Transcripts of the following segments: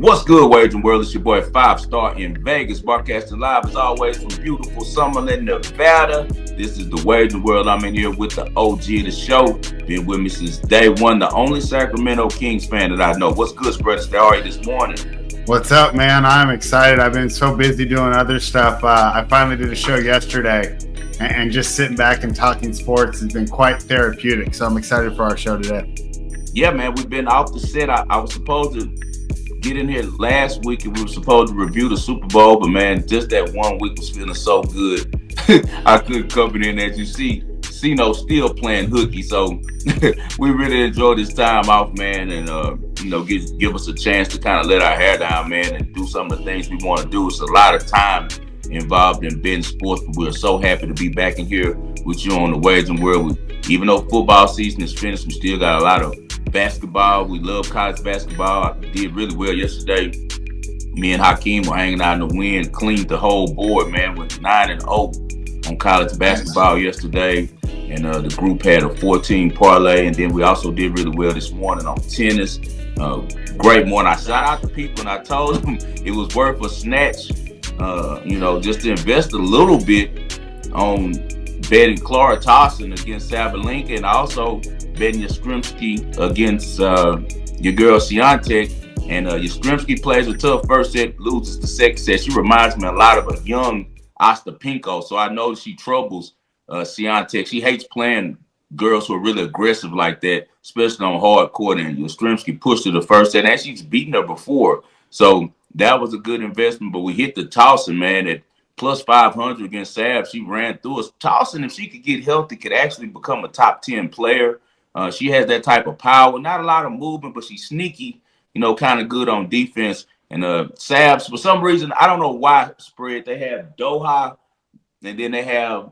What's good, Wagering World? It's your boy Five Star in Vegas, broadcasting live as always from beautiful Summerlin, Nevada. This is the Wagering World. I'm in here with the OG of the show. Been with me since day one, the only Sacramento Kings fan that I know. What's good, Spread Astaire? How are you this morning? What's up, man? I'm excited. I've been so busy doing other stuff. I finally did a show yesterday, and just sitting back and talking sports has been quite therapeutic. So I'm excited for our show today. Yeah, man, we've been off the set. I was supposed to get in here last week and we were supposed to review the Super Bowl, but man, just that 1 week was feeling so good. I couldn't come in, as you see. Cino still playing hooky, so we really enjoyed this time off, man, and give us a chance to kind of let our hair down, man, and do some of the things we want to do. It's a lot of time involved in betting sports, but we're so happy to be back in here with you on the Wagering World. Even though football season is finished, we still got a lot of basketball. We love college basketball. I did really well yesterday. Me and Hakeem were hanging out in the wind, cleaned the whole board, man, with 9-0 on college basketball yesterday. And the group had a 14 parlay. And then we also did really well this morning on tennis. Great morning. I shout out to people and I told them it was worth a snatch, just to invest a little bit on betting Clara Towson against Sabalenka and also betting Yastrzemski against your girl Swiatek. And Yastrzemski plays a tough first set, loses the second set. She reminds me a lot of a young Ostapenko, so I know she troubles Swiatek. She hates playing girls who are really aggressive like that, especially on hard court. And Yastrzemski pushed her the first set, and she's beaten her before. So that was a good investment, but we hit the Towson, man, at plus 500 against Sab. She ran through us. Towson, if she could get healthy, could actually become a top 10 player. She has that type of power. Not a lot of movement, but she's sneaky, kind of good on defense. And Sabs, for some reason, I don't know why, Spread, they have Doha, and then they have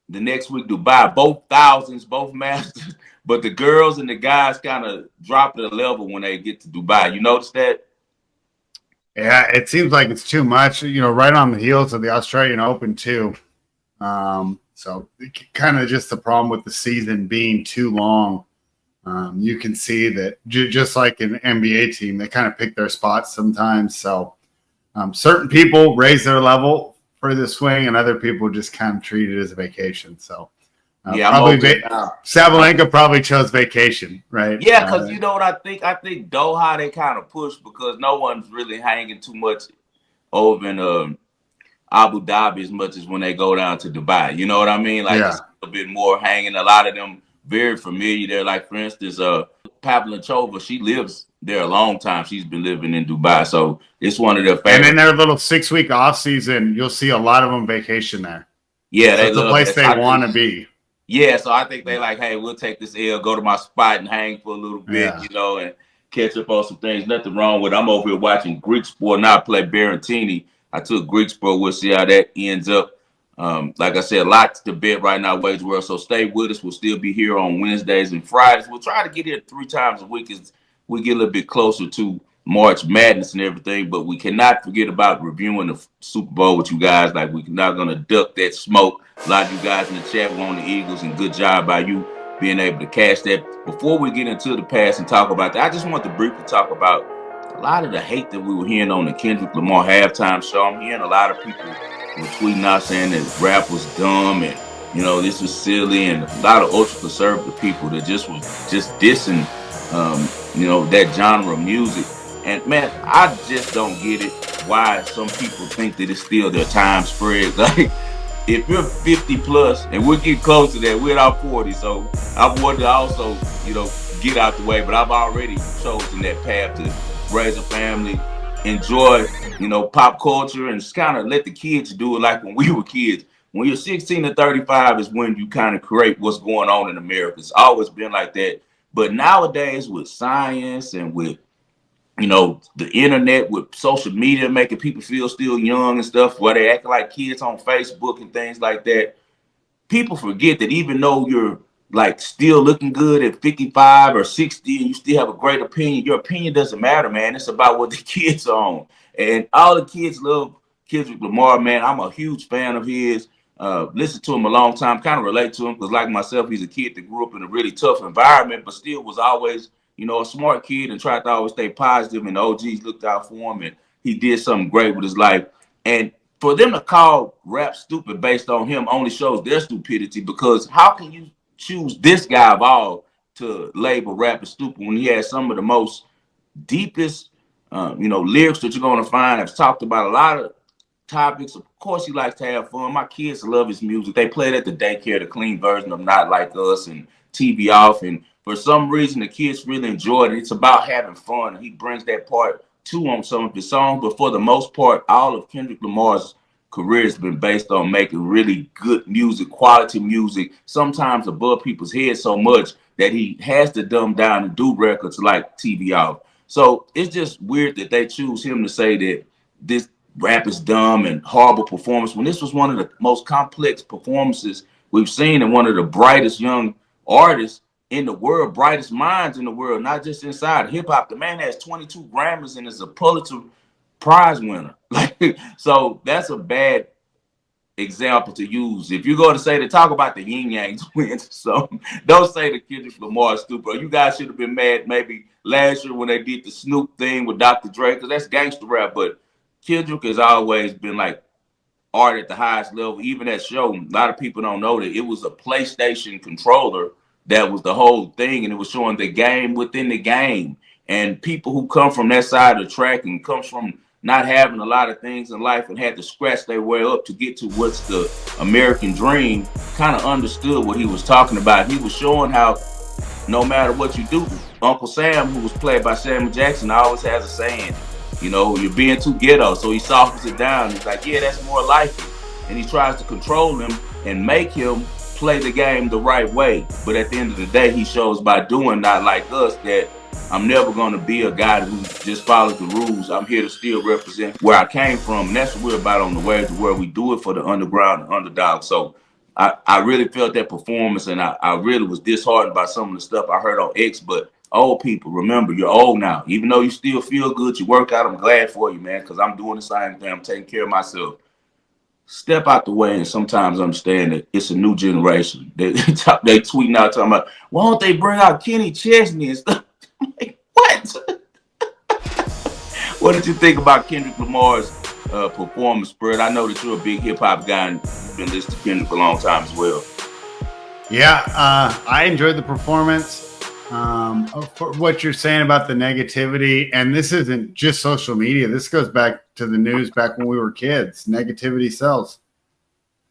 the next week Dubai, both thousands, both masters. But the girls and the guys kind of drop the level when they get to Dubai. You notice that? Yeah, it seems like it's too much, right on the heels of the Australian Open too. So kind of just the problem with the season being too long. You can see that just like an NBA team, they kind of pick their spots sometimes. So certain people raise their level for the swing and other people just kind of treat it as a vacation. So Sabalenka probably chose vacation, right? Yeah, because you know what I think? I think Doha, they kind of push because no one's really hanging too much over in Abu Dhabi as much as when they go down to Dubai. You know what I mean? Like it's a bit more hanging. A lot of them very familiar there. Like, for instance, Pavlyuchova, she lives there a long time. She's been living in Dubai. So it's one of their favorites. And in their little 6-week off season, you'll see a lot of them vacation there. Yeah, so it's a place they want to be. Yeah, so I think they like, hey, we'll take this L, go to my spot and hang for a little bit, and catch up on some things. Nothing wrong with it. I'm over here watching Greek sport now play Berrettini. I took Greek sport. We'll see how that ends up. Like I said, lots to bet right now, Wagering World. So stay with us. We'll still be here on Wednesdays and Fridays. We'll try to get here 3 times a week as we get a little bit closer to March Madness and everything. But we cannot forget about reviewing the Super Bowl with you guys. Like, we're not going to duck that smoke. A lot of you guys in the chat were on the Eagles, and good job by you being able to catch that. Before we get into the past and talk about that, I just want to briefly talk about a lot of the hate that we were hearing on the Kendrick Lamar halftime show. I'm hearing a lot of people were tweeting out saying that rap was dumb and, this was silly, and a lot of ultra conservative people that just was dissing, that genre of music. And man, I just don't get it why some people think that it's still their time spread. Like, if you're 50 plus, and we'll get close to that, we're at 40. So I wanted to also, get out the way, but I've already chosen that path to raise a family, enjoy, pop culture, and just kind of let the kids do it like when we were kids. When you're 16 to 35 is when you kind of create what's going on in America. It's always been like that. But nowadays with science and with, the internet, with social media making people feel still young and stuff, where they act like kids on Facebook and things like that, people forget that even though you're like still looking good at 55 or 60 and you still have a great opinion, your opinion doesn't matter, man. It's about what the kids are on. And all the kids love Kendrick Lamar, man. I'm a huge fan of his. Listened to him a long time, kind of relate to him because, like myself, he's a kid that grew up in a really tough environment, but still was always a smart kid and tried to always stay positive, and the OGs looked out for him, and he did something great with his life. And for them to call rap stupid based on him only shows their stupidity, because how can you choose this guy of all to label rap as stupid when he has some of the most deepest, lyrics that you're going to find? I've talked about a lot of topics. Of course, he likes to have fun. My kids love his music. They played at the daycare, the clean version of Not Like Us and TV Off. And for some reason, the kids really enjoyed it. It's about having fun. And he brings that part too on some of his songs. But for the most part, all of Kendrick Lamar's career has been based on making really good music, quality music, sometimes above people's heads so much that he has to dumb down and do records like TV Off. So it's just weird that they choose him to say that this rap is dumb and horrible performance when this was one of the most complex performances we've seen, and one of the brightest young artists in the world, brightest minds in the world, not just inside hip hop. The man has 22 Grammys and is a Pulitzer Prize winner. Like, so that's a bad example to use. If you're going to say to talk about the Yin Yang twins, so don't say that Kendrick Lamar is stupid. You guys should have been mad maybe last year when they did the Snoop thing with Dr. Dre, because that's gangster rap. But Kendrick has always been like art at the highest level. Even at show, a lot of people don't know that it was a PlayStation controller that was the whole thing, and it was showing the game within the game. And people who come from that side of the track and comes from not having a lot of things in life and had to scratch their way up to get to what's the American dream, kind of understood what he was talking about. He was showing how no matter what you do, Uncle Sam, who was played by Samuel Jackson, always has a saying, you're being too ghetto. So he softens it down. He's like, yeah, that's more like it. And he tries to control him and make him play the game the right way. But at the end of the day, he shows by doing Not Like Us that I'm never going to be a guy who just follows the rules. I'm here to still represent where I came from. And that's what we're about on the way to where we do it for the underground and underdog. So I really felt that performance, and I really was disheartened by some of the stuff I heard on X. But old people, remember, you're old now. Even though you still feel good, you work out, I'm glad for you, man, because I'm doing the same thing. I'm taking care of myself. Step out the way and sometimes understand that it's a new generation. They tweeting out talking about, why don't they bring out Kenny Chesney and stuff? I'm like, what? What did you think about Kendrick Lamar's performance, Spread? I know that you're a big hip hop guy and you've been listening to Kendrick a long time as well. Yeah, I enjoyed the performance. For what you're saying about the negativity, and this isn't just social media. This goes back to the news back when we were kids. Negativity sells.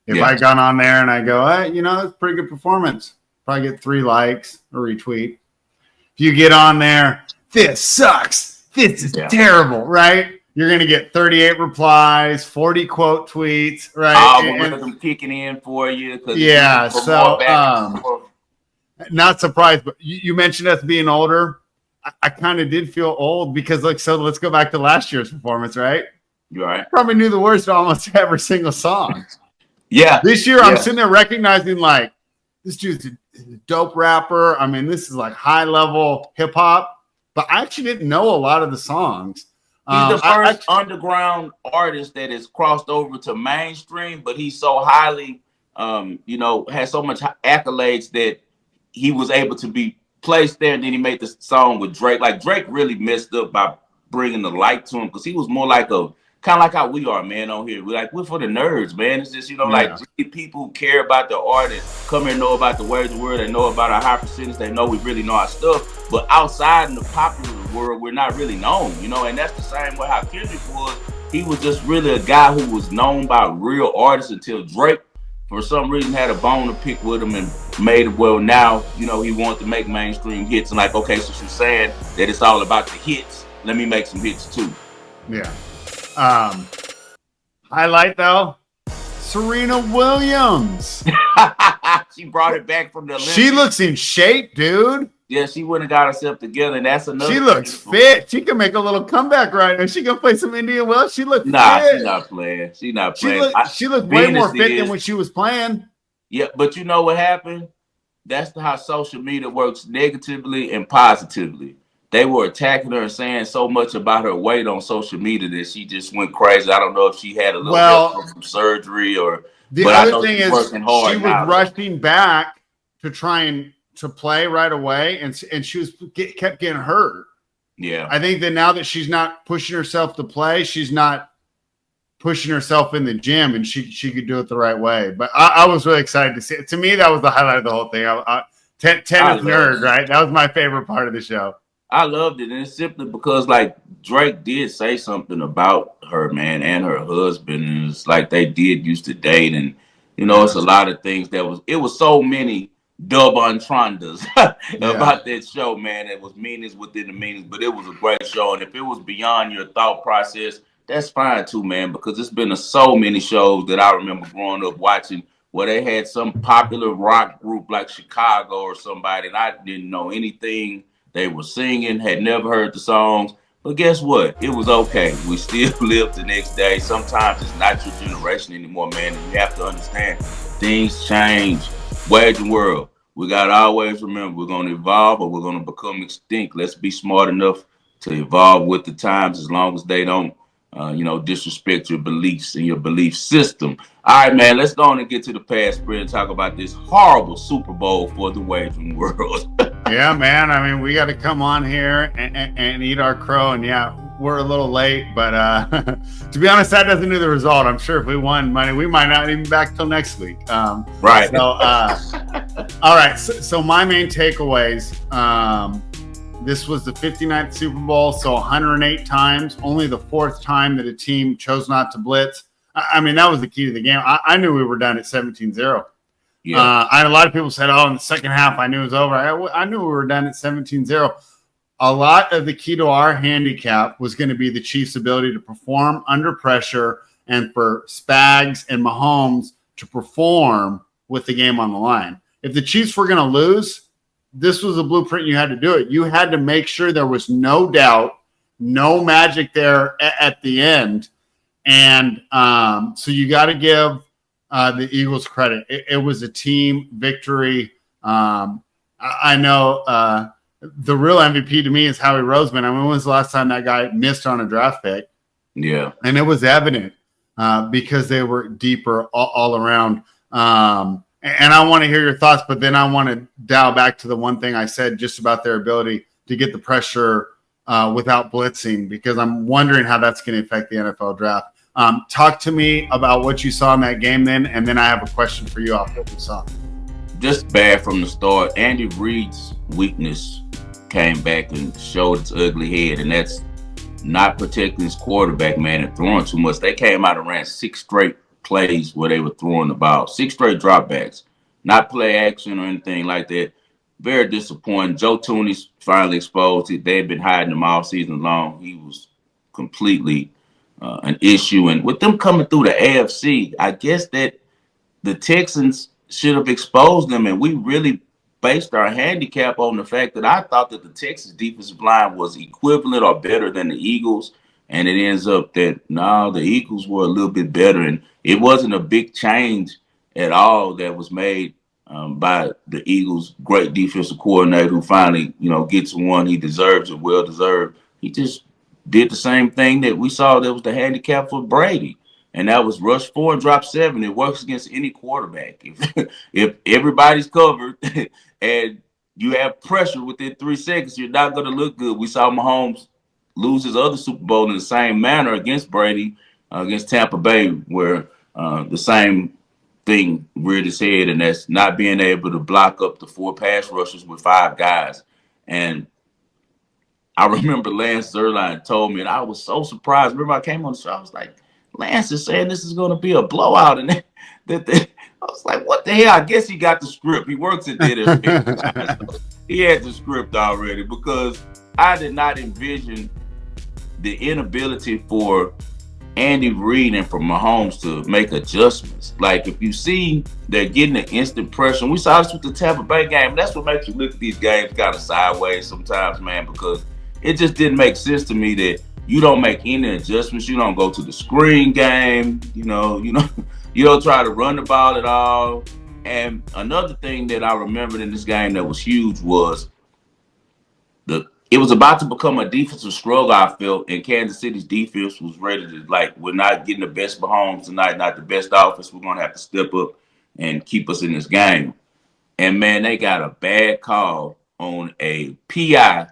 If I got on there and I go, hey, it's a pretty good performance, probably get 3 likes or retweet. If you get on there, this sucks, this is terrible, right? You're going to get 38 replies, 40 quote tweets, right? Algorithm kicking in for you. Yeah, so not surprised, but you mentioned us being older. I kind of did feel old because, let's go back to last year's performance, right? You're right. Probably knew the words to almost every single song. Yeah. This year, I'm sitting there recognizing, like, this dude's a dope rapper. I mean, this is like high level hip hop, but I actually didn't know a lot of the songs. He's the first underground artist that has crossed over to mainstream, but he's so highly, has so much accolades that he was able to be placed there. And then he made the song with Drake. Like, Drake really messed up by bringing the light to him, because he was more like kind of like how we are, man, on here. We're for the nerds, man. It's just, like people who care about the art and come here and know about the ways of the world. They know about our high percentage. They know we really know our stuff. But outside in the popular world, we're not really known, and that's the same way how Kendrick was. He was just really a guy who was known by real artists until Drake, for some reason, had a bone to pick with him and made it. Well, now, he wanted to make mainstream hits. And like, okay, so she's saying that it's all about the hits. Let me make some hits too. Yeah. Highlight though, Serena Williams. She brought it back from the Olympics. She looks in shape, dude. Yeah, she wouldn't have got herself together, and that's another. She looks fit. She can make a little comeback right now. She can play some Indian Wells. She looks fit. She's not playing. She's not playing. She looked way more fit than when she was playing. Yeah, but you know what happened? That's how social media works, negatively and positively. They were attacking her and saying so much about her weight on social media that she just went crazy. I don't know if she had a little help from surgery or. The other thing is, she was rushing back to try and to play right away, and she kept getting hurt. Yeah. I think that now that she's not pushing herself to play, she's not pushing herself in the gym, and she could do it the right way. But I was really excited to see it. To me, that was the highlight of the whole thing. I Tennis love nerd, right? That was my favorite part of the show. I loved it, and it's simply because like Drake did say something about her, man, and her husband, and it's like they did used to date, and it's Yeah, a lot of things that was. It was so many double entendres yeah, about that show, man. It was meanings within the meanings, but it was a great show, and if it was beyond your thought process, that's fine too, man. Because it's been so many shows that I remember growing up watching where they had some popular rock group like Chicago or somebody, and I didn't know anything they were singing, had never heard the songs. But guess what? It was okay. We still lived the next day. Sometimes it's not your generation anymore, man. And you have to understand things change. Wagering World. We got to always remember we're going to evolve or we're going to become extinct. Let's be smart enough to evolve with the times as long as they don't, disrespect your beliefs and your belief system. All right, man, let's go on and get to the past spread and talk about this horrible Super Bowl for the Wagering World. yeah, man. I mean, we got to come on here and eat our crow. And yeah, we're a little late, but to be honest, that doesn't do the result. I'm sure if we won money, we might not even be back till next week. Right. All right. So my main takeaways. This was the 59th Super Bowl, so 108 times. Only the fourth time that a team chose not to blitz. I mean, that was the key to the game. I knew we were done at 17-0. Yeah. I had a lot of people said, oh, in the second half, I knew it was over. I knew we were done at 17-0. A lot of the key to our handicap was going to be the Chiefs' ability to perform under pressure and for Spags and Mahomes to perform with the game on the line. If the Chiefs were going to lose, this was a blueprint. You had to do it. You had to make sure there was no doubt, no magic there at the end. And so you got to give the Eagles credit. It was a team victory. I know the real MVP to me is Howie Roseman. I mean, when was the last time that guy missed on a draft pick? Yeah. And it was evident because they were deeper all around. And I want to hear your thoughts, but then I want to dial back to the one thing I said just about their ability to get the pressure without blitzing, because I'm wondering how that's going to affect the NFL draft. Talk to me about what you saw in that game then, and then I have a question for you off what we saw. Just bad from the start. Andy Reid's weakness came back and showed its ugly head, and that's not protecting his quarterback, man, and throwing too much. They came out and ran 6 straight plays where they were throwing the ball, 6 straight dropbacks, not play action or anything like that. Very disappointing. Joe Tooney's finally exposed it. They had been hiding him all season long. He was completely an issue. And with them coming through the AFC, I guess that the Texans should have exposed them, and we really based our handicap on the fact that I thought that the Texas defensive line was equivalent or better than the Eagles, and it ends up that no, the Eagles were a little bit better, and it wasn't a big change at all that was made by the Eagles' great defensive coordinator, who finally, gets one he deserves and well deserved. He just did the same thing that we saw that was the handicap for Brady. And that was rush 4 and drop 7. It works against any quarterback. If everybody's covered and you have pressure within 3 seconds, you're not going to look good. We saw Mahomes lose his other Super Bowl in the same manner against Brady, against Tampa Bay, where the same thing reared its head, and that's not being able to block up the 4 pass rushers with 5 guys. And I remember Lance Zierlein told me, and I was so surprised. Remember, I came on the show, I was like, Lance is saying this is going to be a blowout. And I was like, what the hell? I guess he got the script. He works at that. So he had the script already, because I did not envision the inability for Andy Reid and for Mahomes to make adjustments. Like, if you see they're getting the instant pressure, and we saw this with the Tampa Bay game, that's what makes you look at these games kind of sideways sometimes, man, because it just didn't make sense to me that you don't make any adjustments. You don't go to the screen game. You don't try to run the ball at all. And another thing that I remembered in this game that was huge was it was about to become a defensive struggle, I felt, and Kansas City's defense was ready to, like, we're not getting the best Mahomes tonight, not the best offense. We're going to have to step up and keep us in this game. and man, they got a bad call on a PI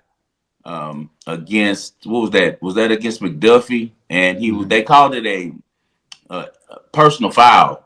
against what was that? Was that against McDuffie? And they called it a personal foul.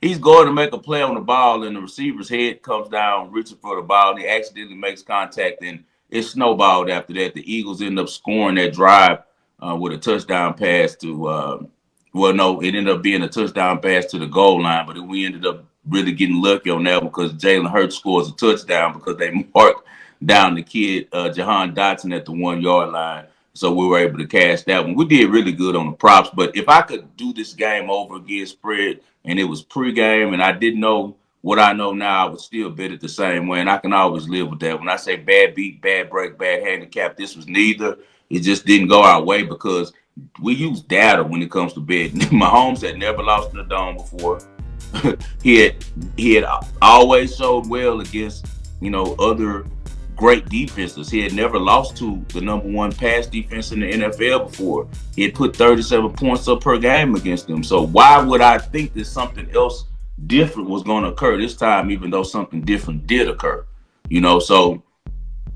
He's going to make a play on the ball, and the receiver's head comes down, reaching for the ball, and he accidentally makes contact, and it snowballed after that. The Eagles end up scoring that drive with a touchdown pass to. Well, no, it ended up being a touchdown pass to the goal line, but we ended up really getting lucky on that because Jalen Hurts scores a touchdown because they marked down the kid Jahan Dotson at the 1 yard line. So we were able to cash that one. We did really good on the props. But if I could do this game over again, spread, and it was pregame, and I didn't know what I know now, I would still bet it the same way. And I can always live with that. When I say bad beat, bad break, bad handicap, this was neither. It just didn't go our way because we use data when it comes to betting. Mahomes had never lost in the dome before. he had he had always showed well against other great defenses. He had never lost to the #1 pass defense in the NFL before. He had put 37 points up per game against them. So why would I think that something else different was going to occur this time, even though something different did occur? So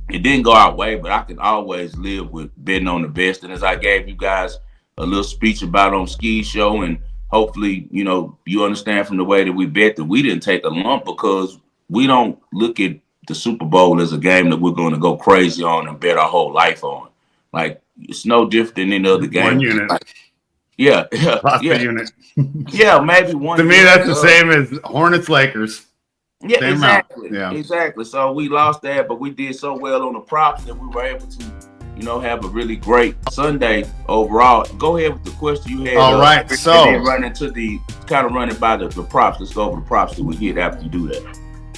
it didn't go our way, but I can always live with betting on the best. And as I gave you guys a little speech about on Ski Show, and hopefully, you understand from the way that we bet that we didn't take a lump because we don't look at the Super Bowl as a game that we're going to go crazy on and bet our whole life on. Like, it's no different than any other One game. unit, Yeah, yeah, lost a yeah, unit. yeah, maybe To one me, unit. that's the same as Hornets Lakers. Yeah, Same amount. exactly. Yeah. Exactly. So we lost that, but we did so well on the props that we were able to, have a really great Sunday overall. Go ahead with the question you had. All right. And So then run into running by the props. Let's go over the props that we hit after you do that.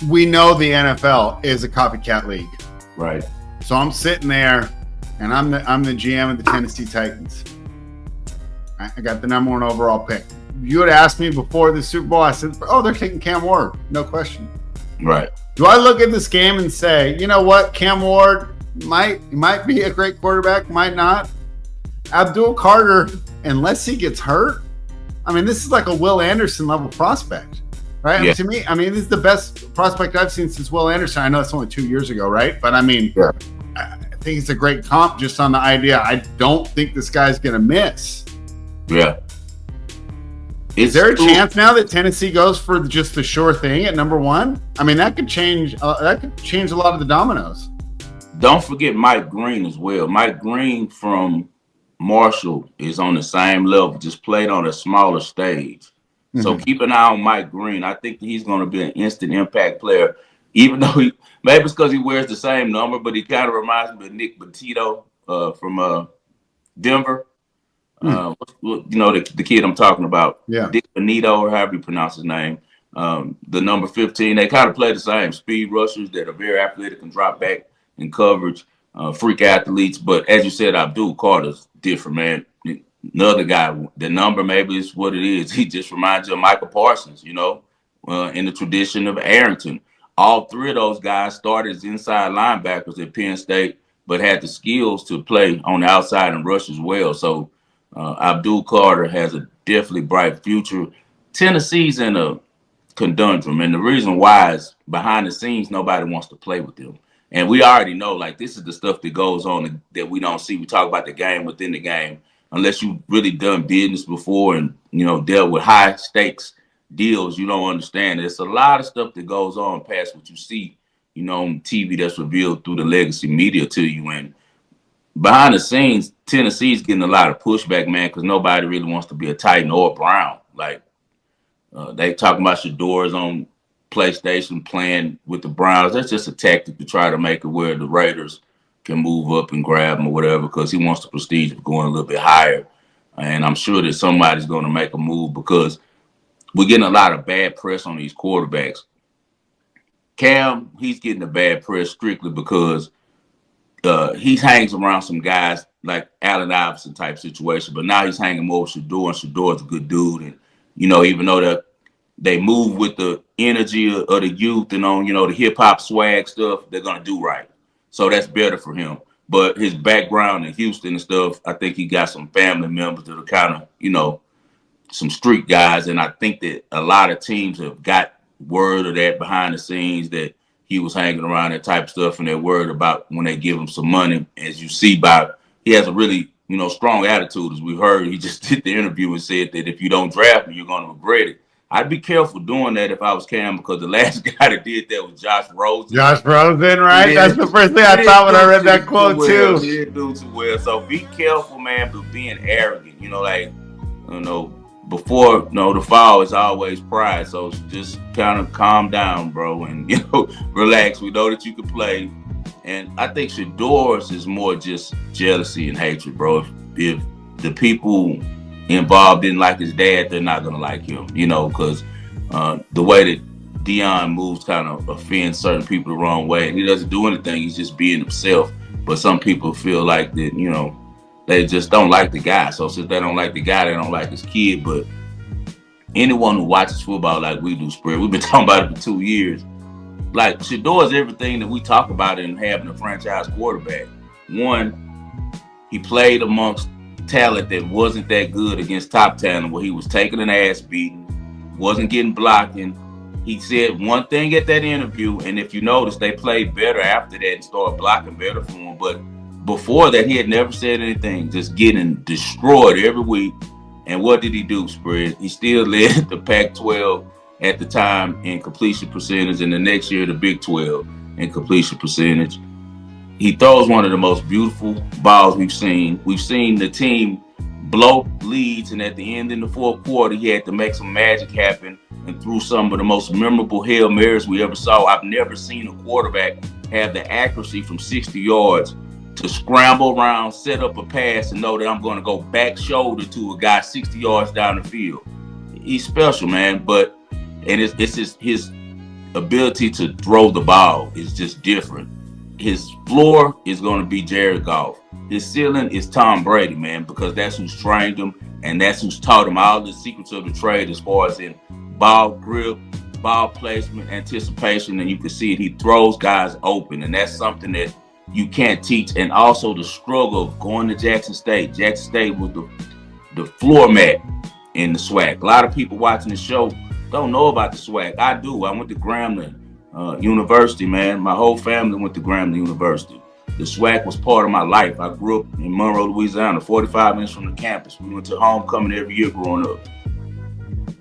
we know the NFL is a copycat league. Right. So I'm sitting there, and I'm the GM of the Tennessee Titans. I got the #1 overall pick. You had asked me before the Super Bowl. I said, "Oh, they're taking Cam Ward, no question." Right. Do I look at this game and say, you know what, Cam Ward might be a great quarterback, might not? Abdul Carter, unless he gets hurt, I mean, this is like a Will Anderson level prospect, right? Yeah. To me, I mean, this is the best prospect I've seen since Will Anderson. I know it's only 2 years ago, right? But I mean, Yeah. I think it's a great comp just on the idea. I don't think this guy's going to miss. Yeah. Is there a chance now that Tennessee goes for just the sure thing at #1? I mean, that could change. That could change a lot of the dominoes. Don't forget Mike Green as well. Mike Green from Marshall is on the same level, just played on a smaller stage. So keep an eye on Mike Green. I think he's going to be an instant impact player, even though maybe it's because he wears the same number, but he kind of reminds me of Nick Petito from Denver. The kid I'm talking about, Yeah. Dick Benito, or however you pronounce his name. The number 15, they kind of play the same speed rushers that are very athletic and drop back in coverage, freak athletes. But as you said, Abdul Carter's different, man. Another guy, the number maybe is what it is. He just reminds you of Michael Parsons, in the tradition of Arrington. All three of those guys started as inside linebackers at Penn State, but had the skills to play on the outside and rush as well. So Abdul Carter has a definitely bright future. Tennessee's in a conundrum, and the reason why is behind the scenes, nobody wants to play with them. And we already know, like, this is the stuff that goes on that we don't see. We talk about the game within the game. Unless you've really done business before and, dealt with high stakes deals, you don't understand. There's a lot of stuff that goes on past what you see, on TV that's revealed through the legacy media to you. And behind the scenes, Tennessee's getting a lot of pushback, man, because nobody really wants to be a Titan or a Brown. Like, they talking about Shador's on PlayStation playing with the Browns. That's just a tactic to try to make it where the Raiders can move up and grab him or whatever, because he wants the prestige of going a little bit higher. And I'm sure that somebody's going to make a move because we're getting a lot of bad press on these quarterbacks. Cam, he's getting the bad press strictly because he hangs around some guys like Allen Iverson type situation, but now he's hanging more with Shador, and Shador's a good dude. And, even though they move with the energy of the youth and on, the hip hop swag stuff, they're going to do right. So that's better for him. But his background in Houston and stuff, I think he got some family members that are kind of, some street guys. And I think that a lot of teams have got word of that behind the scenes that he was hanging around that type of stuff, and they're worried about when they give him some money. As you see by, he has a really, strong attitude. As we heard, he just did the interview and said that if you don't draft me, you're going to regret it. I'd be careful doing that if I was Cam, because the last guy that did that was Josh Rosen. Josh Rosen, He right? That's didn't, the first thing he I thought didn't when I do read that too quote well. too. He didn't do too well. So be careful, man, but being arrogant. Before the fall is always pride. So just kind of calm down, bro, and relax. We know that you can play, and I think Shador's is more just jealousy and hatred, bro. If the people involved didn't like his dad, they're not gonna like him, because the way that Dion moves kind of offends certain people the wrong way. He doesn't do anything; he's just being himself. But some people feel like that, they just don't like the guy. So since they don't like the guy, they don't like his kid. But anyone who watches football like we do, Spread, we've been talking about it for 2 years. Like, Shador is everything that we talk about in having a franchise quarterback. One, he played amongst talent that wasn't that good against top talent, where he was taking an ass beating, wasn't getting blocking. He said one thing at that interview, and if you notice, they played better after that and started blocking better for him. But before that, he had never said anything, just getting destroyed every week. And what did he do, Spread? He still led the Pac-12 at the time in completion percentage, and the next year the Big 12 in completion percentage. He throws one of the most beautiful balls we've seen. We've seen the team blow leads, and at the end in the fourth quarter, he had to make some magic happen and threw some of the most memorable Hail Marys we ever saw. I've never seen a quarterback have the accuracy from 60 yards to scramble around, set up a pass, and know that I'm going to go back shoulder to a guy 60 yards down the field. He's special, man, and it's just his ability to throw the ball is just different. His floor is going to be Jared Goff. His ceiling is Tom Brady, man, because that's who's trained him and that's who's taught him all the secrets of the trade as far as in ball grip, ball placement, anticipation, and you can see it. He throws guys open, and that's something that you can't teach. And also the struggle of going to Jackson State. Jackson State was the floor mat in the SWAC. A lot of people watching the show don't know about the SWAC. I do. I went to Grambling University, man. My whole family went to Grambling University. The SWAC was part of my life. I grew up in Monroe, Louisiana, 45 minutes from the campus. We went to homecoming every year growing up.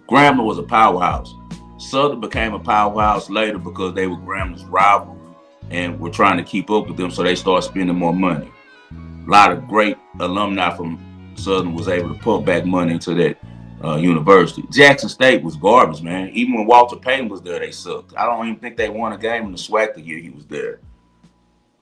Grambling was a powerhouse. Southern became a powerhouse later because they were Grambling's rival and were trying to keep up with them, so they started spending more money. A lot of great alumni from Southern was able to pump back money into that university. Jackson State was garbage, man. Even when Walter Payton was there, they sucked. I don't even think they won a game in the SWAC the year he was there.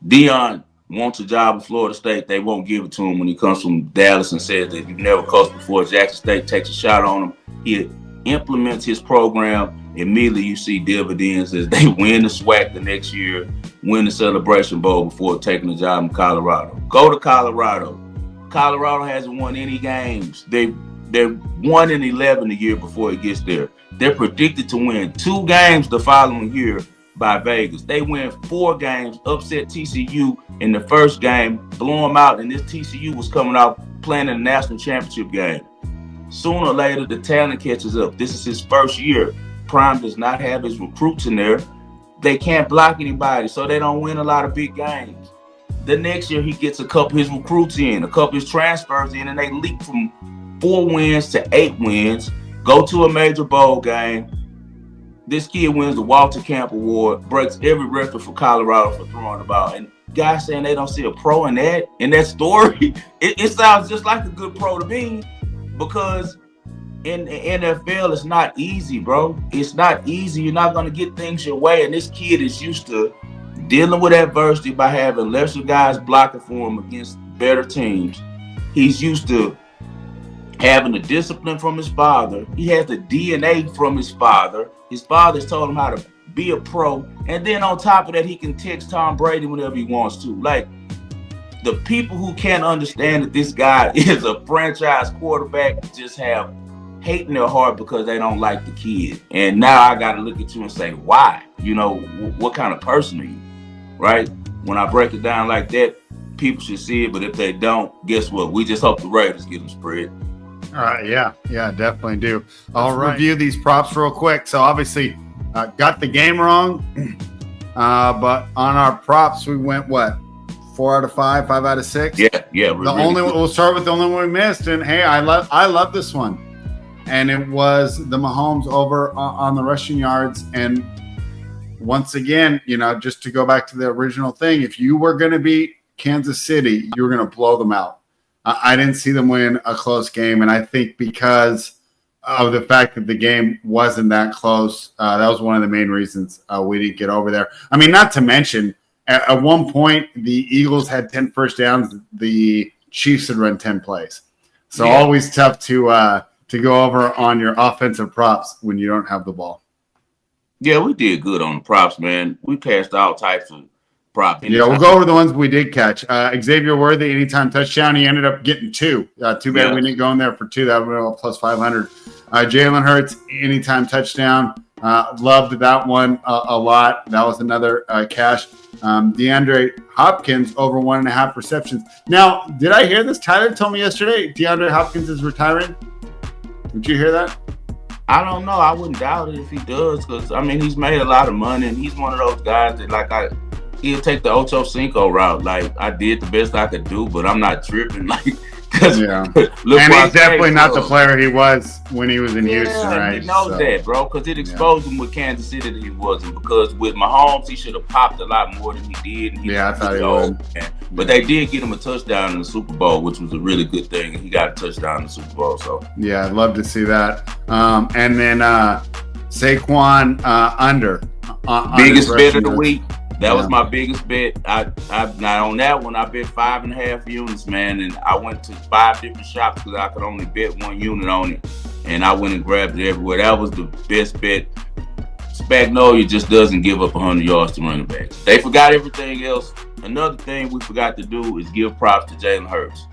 Dion wants a job at Florida State. They won't give it to him when he comes from Dallas and says that you've never coached before. Jackson State takes a shot on him. He implements his program. Immediately you see dividends as they win the SWAC the next year, win the Celebration Bowl before taking a job in Colorado. Go to Colorado. Colorado hasn't won any games. They're 1-11 the year before it gets there. They're predicted to win 2 games the following year by Vegas. They win 4 games, upset TCU in the first game, blow them out, and this TCU was coming out playing in the national championship game. Sooner or later, the talent catches up. This is his first year. Prime does not have his recruits in there. They can't block anybody, so they don't win a lot of big games. The next year, he gets a couple of his recruits in, a couple of his transfers in, and they leap from 4 wins to 8 wins, go to a major bowl game. This kid wins the Walter Camp Award, breaks every record for Colorado for throwing the ball. And guys saying they don't see a pro in that story, it sounds just like a good pro to me, because in the NFL, it's not easy, bro. It's not easy. You're not going to get things your way. And this kid is used to dealing with adversity by having lesser guys blocking for him against better teams. He's used to having the discipline from his father. He has the DNA from his father. His father's told him how to be a pro. And then on top of that, he can text Tom Brady whenever he wants to. Like, the people who can't understand that this guy is a franchise quarterback just have hate in their heart because they don't like the kid. And now I got to look at you and say, why? What kind of person are you? Right? When I break it down like that, people should see it. But if they don't, guess what? We just hope the Raiders get them Spread. Yeah, definitely do. I'll review these props real quick. So obviously, got the game wrong. But on our props, we went what? 4 out of 5, 5 out of 6. Yeah, yeah, we're The really only good. we'll start with the only one we missed, and hey, I love this one, and it was the Mahomes over on the rushing yards. And once again, just to go back to the original thing, if you were going to beat Kansas City, you were going to blow them out. I didn't see them win a close game, and I think because of the fact that the game wasn't that close, that was one of the main reasons we didn't get over there. I mean, not to mention, at one point, the Eagles had 10 first downs. The Chiefs had run 10 plays. So Yeah. always tough to go over on your offensive props when you don't have the ball. Yeah, we did good on the props, man. We cashed all types of prop Yeah, we'll anytime. go over the ones we did catch. Xavier Worthy, anytime touchdown. He ended up getting 2. Too bad Yeah. we didn't go in there for 2. That would have been plus 500. Jalen Hurts, anytime touchdown. Loved that one a lot. That was another cash. DeAndre Hopkins, over 1.5 receptions. Now, did I hear this? Tyler told me yesterday DeAndre Hopkins is retiring. Did you hear that? I don't know. I wouldn't doubt it if he does, because I mean he's made a lot of money, and he's one of those guys that he'll take the Ocho Cinco route. Like, I did the best I could do, but I'm not tripping. Like, because Yeah. look, And where I he's definitely came not the from. player he was when he was in Houston, Yeah, right? he knows So, that, bro, because it exposed him with Kansas City that he wasn't. Because with Mahomes, he should have popped a lot more than he did. And Yeah, I thought he old, would. man. But they did get him a touchdown in the Super Bowl, which was a really good thing. And he got a touchdown in the Super Bowl. So yeah, I'd love to see that. And then Saquon under. biggest on his bet of the rushing week. That was Yeah. my biggest bet. I now on that one I bet 5.5 units, man, and I went to 5 different shops because I could only bet 1 unit on it, and I went and grabbed it everywhere. That was the best bet. Spagnolia just doesn't give up 100 yards to running backs. They forgot everything else. Another thing we forgot to do is give props to Jalen Hurts.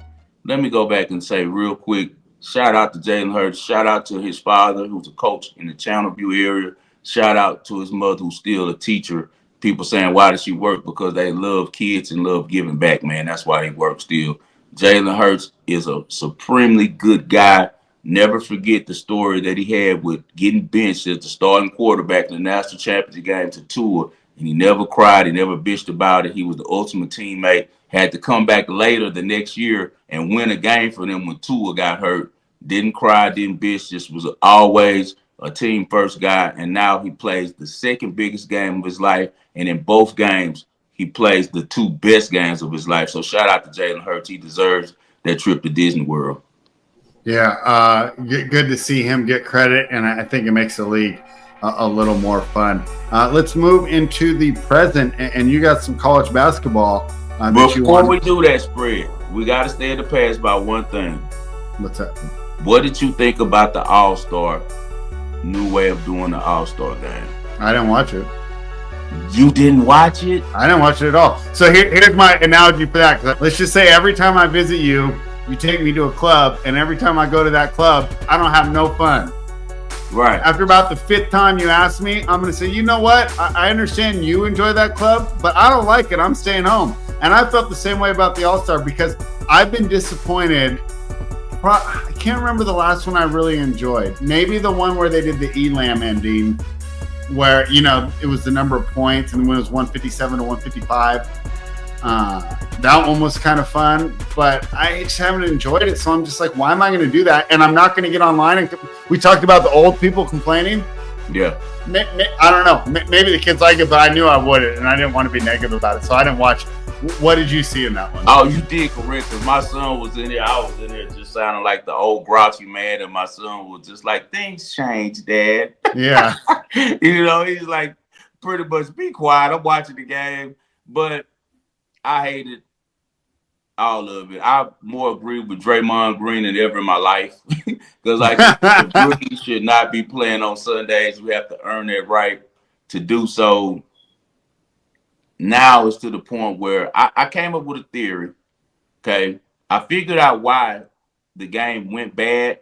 Let me go back and say real quick, shout out to Jalen Hurts. Shout out to his father, who's a coach in the Channelview area. Shout out to his mother, who's still a teacher. People saying, why does she work? Because they love kids and love giving back, man. That's why he works still. Jalen Hurts is a supremely good guy. Never forget the story that he had with getting benched as the starting quarterback in the national championship game to Tua. And he never cried. He never bitched about it. He was the ultimate teammate. Had to come back later the next year and win a game for them when Tua got hurt. Didn't cry, didn't bitch. Just was always a team first guy. And now he plays the second biggest game of his life. And in both games, he plays the 2 best games of his life. So shout out to Jalen Hurts. He deserves that trip to Disney World. Yeah, good to see him get credit, and I think it makes the league a little more fun. Let's move into the present, and you got some college basketball that you Before want. we do that spread, we got to stay in the past by one thing. What's that? What did you think about the All-Star, new way of doing the All-Star game? I didn't watch it. You didn't watch it? I didn't watch it at all. So here's my analogy for that. Let's just say every time I visit you, you take me to a club, and every time I go to that club, I don't have no fun. Right. After about the 5th time you ask me, I'm going to say, you know what? I understand you enjoy that club, but I don't like it. I'm staying home. And I felt the same way about the All-Star because I've been disappointed. I can't remember the last one I really enjoyed. Maybe the one where they did the Elam ending, where, it was the number of points, and when it was 157 to 155. That one was kind of fun, but I just haven't enjoyed it. So I'm just like, why am I going to do that? And I'm not going to get online. And we talked about the old people complaining. Yeah. I don't know. Maybe the kids like it, but I knew I wouldn't, and I didn't want to be negative about it. So I didn't watch. What did you see in that one? Oh, you did correct. Cause my son was in there. I was in there just sounding like the old grouchy man, and my son was just like, "Things change, Dad." Yeah. He's like, pretty much, be quiet. I'm watching the game, but I hated all of it. I more agree with Draymond Green than ever in my life because the rookies should not be playing on Sundays. We have to earn that right to do so. Now it's to the point where I came up with a theory. Okay, I figured out why the game went bad,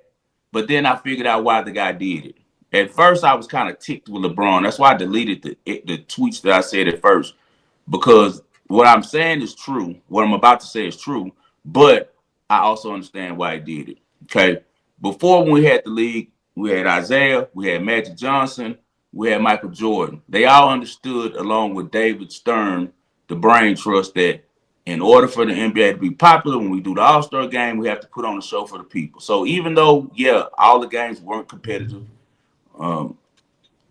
but then I figured out why the guy did it. At first, I was kind of ticked with LeBron. That's why I deleted the tweets that I said at first, because what I'm saying is true. What I'm about to say is true, but I also understand why he did it. Okay, before when we had the league, we had Isaiah, we had Magic Johnson, we had Michael Jordan. They all understood, along with David Stern, the brain trust, that in order for the NBA to be popular, when we do the All-Star game, we have to put on a show for the people. So even though, yeah, all the games weren't competitive, um,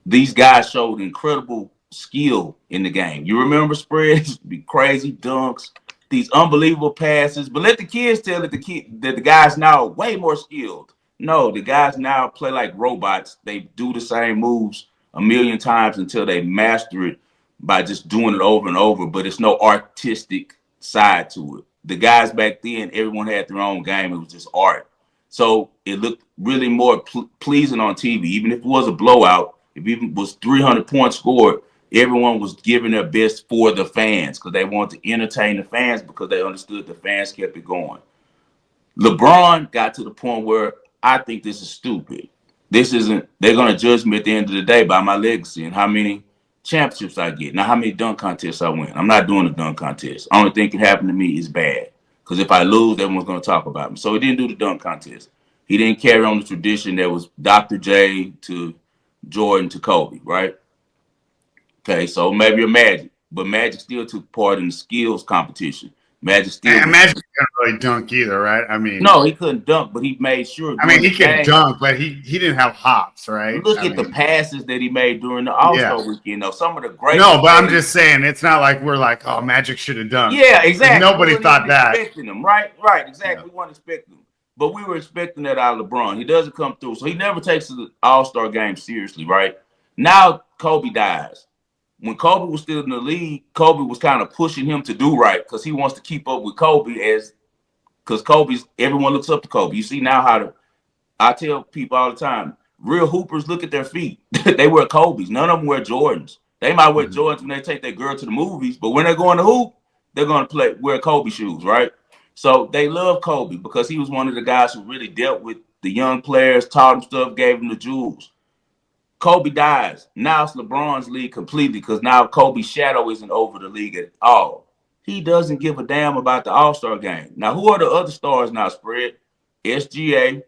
these guys showed incredible skill in the game. You remember spreads, be crazy dunks, these unbelievable passes. But let the kids tell that the guys now are way more skilled. No, the guys now play like robots. They do the same moves a million times until they master it by just doing it over and over. But it's no artistic side to it. The guys back then, everyone had their own game. It was just art. So it looked really more pleasing on TV. Even if it was a blowout, if it was 300 points scored, everyone was giving their best for the fans because they wanted to entertain the fans because they understood the fans kept it going. LeBron got to the point where I think this is stupid. This isn't, they're going to judge me at the end of the day by my legacy and how many championships I get, not how many dunk contests I win. I'm not doing a dunk contest. Only thing can happen to me is bad. Because if I lose, everyone's going to talk about me. So he didn't do the dunk contest. He didn't carry on the tradition that was Dr. J to Jordan to Kobe, right? Okay, so maybe a Magic. But Magic still took part in the skills competition. Magic still And Magic couldn't really dunk either, right? no, he couldn't dunk, but he made sure I mean, during he the could game. dunk, but he didn't have hops, right? Look I at the mean, passes that he made during the All-Star weekend, though. Some of the greatest no, but I'm plays. just saying it's not like we're like, oh, Magic should have dunked. Yeah, exactly. We Nobody weren't thought even that. expecting him, right? Right, exactly. Yeah. We weren't expecting him. But we were expecting that out of LeBron. He doesn't come through. So he never takes the All-Star game seriously, right? Now Kobe dies. When Kobe was still in the league, Kobe was kind of pushing him to do right because he wants to keep up with Kobe because everyone looks up to Kobe. You see now I tell people all the time, real hoopers look at their feet. They wear Kobe's. None of them wear Jordans. They might wear Mm-hmm. Jordans when they take their girl to the movies, but when they're going to hoop, they're going to wear Kobe shoes, right? So they love Kobe because he was one of the guys who really dealt with the young players, taught them stuff, gave them the jewels. Kobe dies. Now it's LeBron's league completely because now Kobe's shadow isn't over the league at all. He doesn't give a damn about the All-Star game. Now, who are the other stars now, Spread? SGA,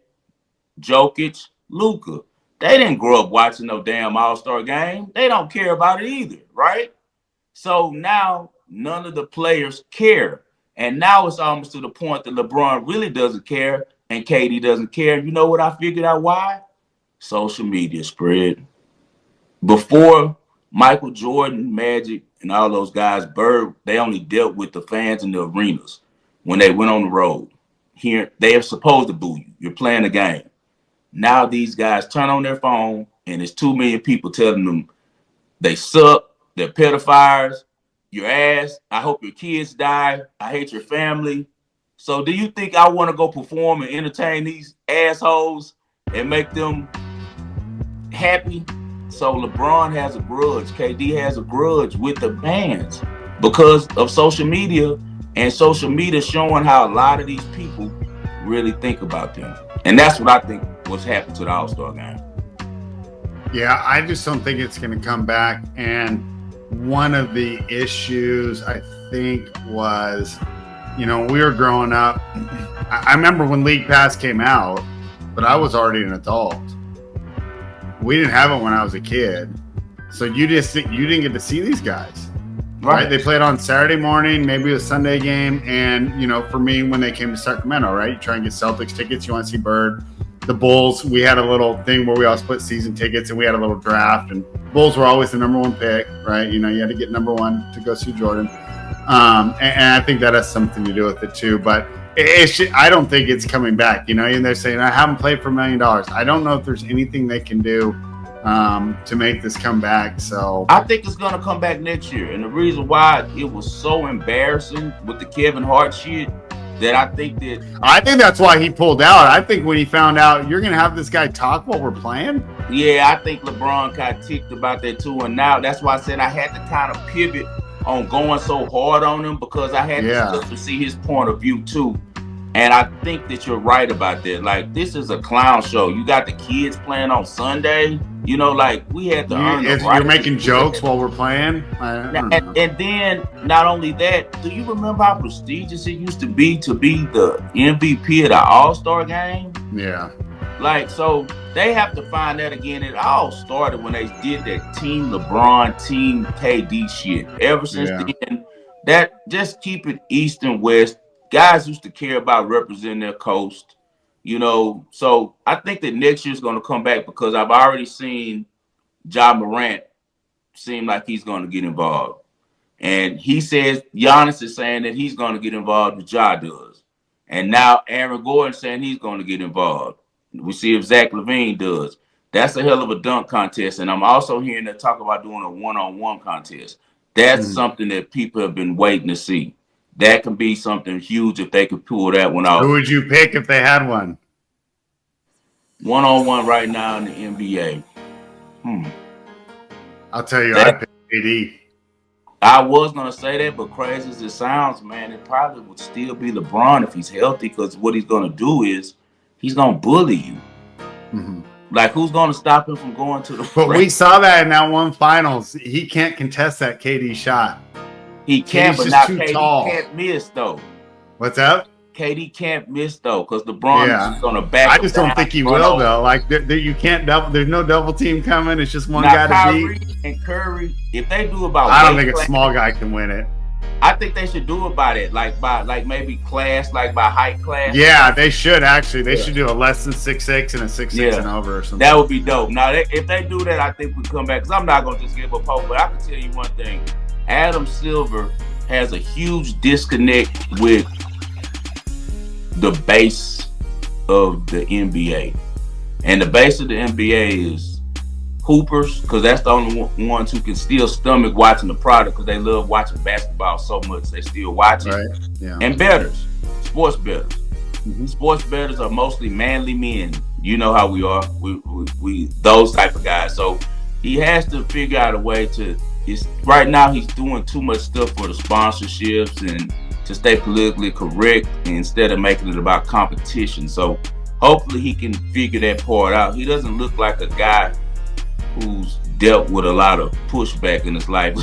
Jokic, Luka. They didn't grow up watching no damn All-Star game. They don't care about it either, right? So now none of the players care. And now it's almost to the point that LeBron really doesn't care and KD doesn't care. You know what I figured out why? Social media, Spread. Before Michael Jordan, Magic, and all those guys, Bird, they only dealt with the fans in the arenas when they went on the road. Here, they are supposed to boo you. You're playing a game. Now these guys turn on their phone and it's 2 million people telling them they suck, they're pedophiles, your ass, I hope your kids die, I hate your family. So do you think I want to go perform and entertain these assholes and make them happy? So LeBron has a grudge, KD has a grudge with the fans because of social media, and social media showing how a lot of these people really think about them. And that's what I think what's happened to the All-Star game. Yeah, I just don't think it's going to come back. And one of the issues I think was, when we were growing up, I remember when League Pass came out, but I was already an adult. We didn't have it when I was a kid. So you didn't get to see these guys. Right? They played on Saturday morning, maybe a Sunday game. And, for me, when they came to Sacramento, right, you try and get Celtics tickets, you want to see Bird. The Bulls, we had a little thing where we all split season tickets and we had a little draft. And Bulls were always the number one pick, right? You had to get number one to go see Jordan. And I think that has something to do with it too. But I don't think it's coming back, and they're saying, I haven't played for $1 million. I don't know if there's anything they can do to make this come back. So I think it's going to come back next year. And the reason why it was so embarrassing with the Kevin Hart shit that I think that's why he pulled out. I think when he found out you're going to have this guy talk while we're playing. Yeah, I think LeBron got ticked about that too. And now that's why I said I had to kind of pivot on going so hard on him because I had to see his point of view too. And I think that you're right about that. Like, this is a clown show. You got the kids playing on Sunday. We had to earn the right. You're making jokes while we're playing. And then, not only that, do you remember how prestigious it used to be the MVP of the All-Star game? Yeah. Like, so they have to find that again. It all started when they did that Team LeBron, Team KD shit. Ever since Yeah. then, that just keep it East and West. Guys used to care about representing their coast, you know. So I think that next year's going to come back because I've already seen Ja Morant seem like he's going to get involved. And he says Giannis is saying that he's going to get involved if Ja does. And now Aaron Gordon saying he's going to get involved. We see if Zach LaVine does. That's a hell of a dunk contest. And I'm also hearing them talk about doing a one-on-one contest. That's Mhm. something that people have been waiting to see. That can be something huge if they could pull that one Who off. would you pick if they had one? One-on-one right now in the NBA. Hmm. I'll tell you, That I'd pick AD. I was gonna say that, but crazy as it sounds, man, it probably would still be LeBron if he's healthy. Because what he's gonna do is he's gonna bully you. Mhm. Like, who's gonna stop him from going to the But ring? we saw that in that one finals. He can't contest that KD shot. He can, KD's but just now too KD tall. can't miss though. What's up? KD can't miss though, because LeBron is Yeah. just gonna back I him just don't down, think he run will over. though. Like you can't double. There's no double team coming. It's just one Now guy to beat. Kyrie and Curry, if they do about I don't weight think a class, small guy can win it. I think they should do about it, like by like maybe class, like by height class or Yeah, something. they should actually. They Yeah. should do a less than 6'6" and a 6'6" and Yeah. over or That something. would be dope. Now, if they do that, I think we come back. Because I'm not going to just give up hope. But I can tell you one thing. Adam Silver has a huge disconnect with the base of the NBA. And the base of the NBA is hoopers, because that's the only ones who can still stomach watching the product because they love watching basketball so much. They still watch it. Right. Yeah. And bettors, sports bettors. Mhm. Sports bettors are mostly manly men. You know how we are. We those type of guys. So he has to figure out a way to. It's right now he's doing too much stuff for the sponsorships and to stay politically correct instead of making it about competition. So hopefully he can figure that part out. He doesn't look like a guy who's dealt with a lot of pushback in his life.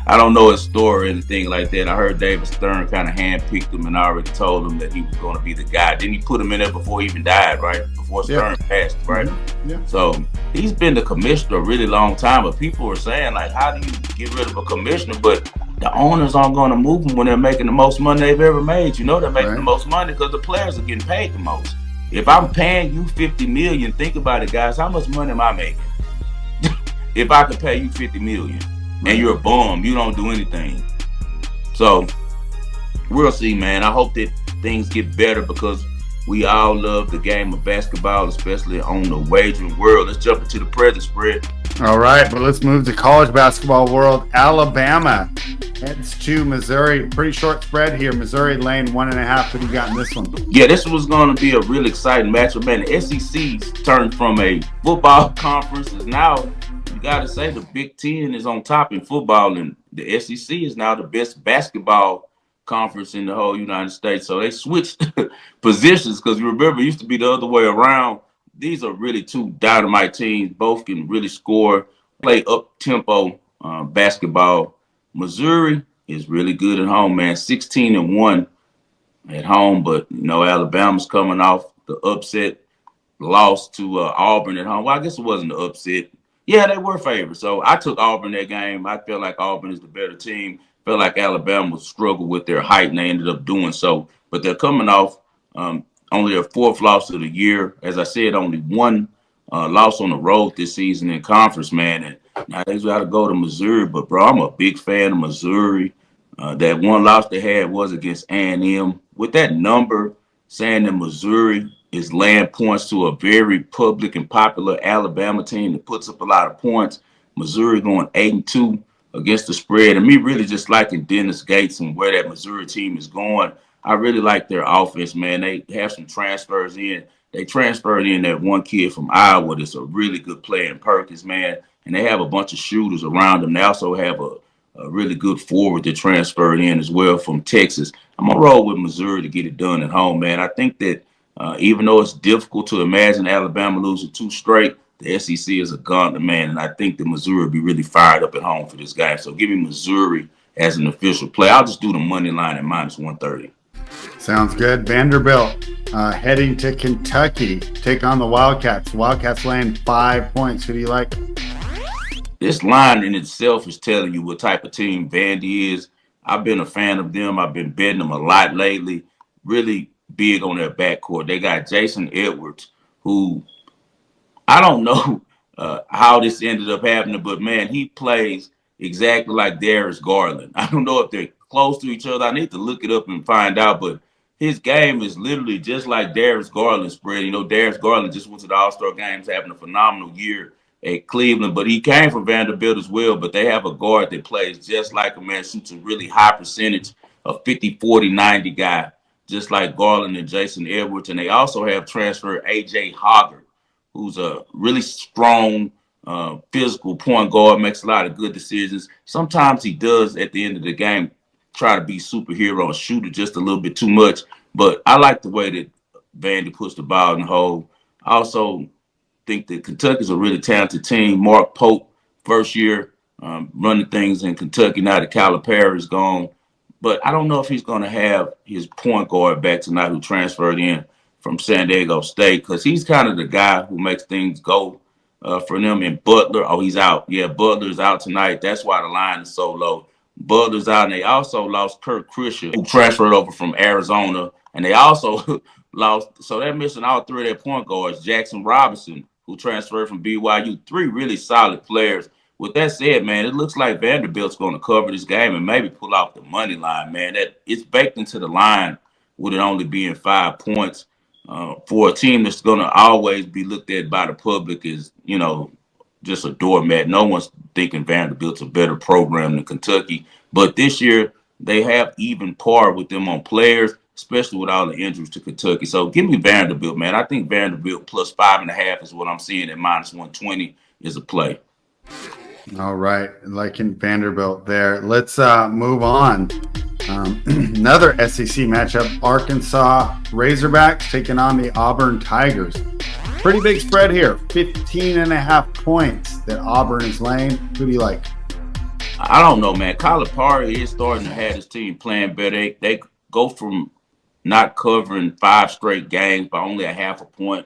I don't know his story or anything like that. I heard David Stern kind of handpicked him and already told him that he was going to be the guy. Didn't he put him in there before he even died, right? Before Yeah. Stern passed, right? Yeah. So he's been the commissioner a really long time, but people are saying, like, how do you get rid of a commissioner? But the owners aren't going to move him when they're making the most money they've ever made. You know they're making the Right. most money because the players are getting paid the most. If I'm paying you $50 million, think about it, guys. How much money am I making? If I could pay you $50 million and Right. you're a bum, you don't do anything. So we'll see, man. I hope that things get better because we all love the game of basketball, especially on the wagering world. Let's jump into the present spread. All right, but let's move to college basketball world. Alabama heads to Missouri. Pretty short spread here. Missouri laying 1.5. What do you got in this one? Yeah, this was going to be a real exciting matchup, man. The SEC's turned from a football conference is now, you got to say, the Big Ten is on top in football, and the SEC is now the best basketball conference in the whole United States. So they switched positions because you remember it used to be the other way around. These are really two dynamite teams. Both can really score, play up tempo basketball. Missouri is really good at home, man. 16-1 at home, but you know Alabama's coming off the upset loss to Auburn at home. Well, I guess it wasn't the upset. Yeah, they were favored. So I took Auburn that game. I feel like Auburn is the better team. Felt like Alabama would struggle with their height, and they ended up doing so. But they're coming off only their fourth loss of the year. As I said, only one loss on the road this season in conference, man. And now they got to go to Missouri. But bro, I'm a big fan of Missouri. That one loss they had was against A&M. With that number saying that Missouri is laying points to a very public and popular Alabama team that puts up a lot of points. Missouri going 8-2 against the spread. And me really just liking Dennis Gates and where that Missouri team is going. I really like their offense, man. They have some transfers in. They transferred in that one kid from Iowa that's a really good player in Perkins, man. And they have a bunch of shooters around them. They also have a really good forward that transferred in as well from Texas. I'm going to roll with Missouri to get it done at home, man. I think that even though it's difficult to imagine Alabama losing two straight, the SEC is a gauntlet, man. And I think that Missouri will be really fired up at home for this game. So give me Missouri as an official play. I'll just do the money line at -130. Sounds good. Vanderbilt heading to Kentucky, take on the Wildcats. Wildcats laying 5 points. Who do you like? This line in itself is telling you what type of team Vandy is. I've been a fan of them. I've been betting them a lot lately. Really big on their backcourt. They got Jason Edwards, who I don't know how this ended up happening, but man, he plays exactly like Darius Garland. I don't know if they're close to each other. I need to look it up and find out, but his game is literally just like Darius Garland's spread. You know, Darius Garland just went to the All-Star games, having a phenomenal year at Cleveland, but he came from Vanderbilt as well. But they have a guard that plays just like a man, shoots a really high percentage, a 50, 40, 90 guy, just like Garland and Jason Edwards. And they also have transfer AJ Hoggard, who's a really strong, physical point guard, makes a lot of good decisions. Sometimes he does, at the end of the game, try to be superhero and shoot it just a little bit too much. But I like the way that Vandy puts the ball in the hole. I also think that Kentucky's a really talented team. Mark Pope, first year running things in Kentucky. Now that Calipari is gone. But I don't know if he's going to have his point guard back tonight who transferred in from San Diego State, because he's kind of the guy who makes things go for them. And Butler, oh, he's out. Yeah, Butler's out tonight. That's why the line is so low. Butler's out, and they also lost Kurt Krischer, who transferred over from Arizona. And they also lost, so they're missing all three of their point guards. Jackson Robinson, who transferred from BYU, three really solid players. With that said, man, it looks like Vanderbilt's going to cover this game and maybe pull off the money line, man. That it's baked into the line with it only being 5 points. For a team that's going to always be looked at by the public as, you know, just a doormat. No one's thinking Vanderbilt's a better program than Kentucky. But this year, they have even par with them on players, especially with all the injuries to Kentucky. So give me Vanderbilt, man. I think Vanderbilt plus 5.5 is what I'm seeing at minus 120 is a play. All right, liking Vanderbilt there. Let's move on. Another SEC matchup, Arkansas Razorbacks taking on the Auburn Tigers. Pretty big spread here, 15.5 points that Auburn is laying. Who do you like? I don't know, man. Calipari is starting to have his team playing better. They go from not covering 5 straight games by only a half a point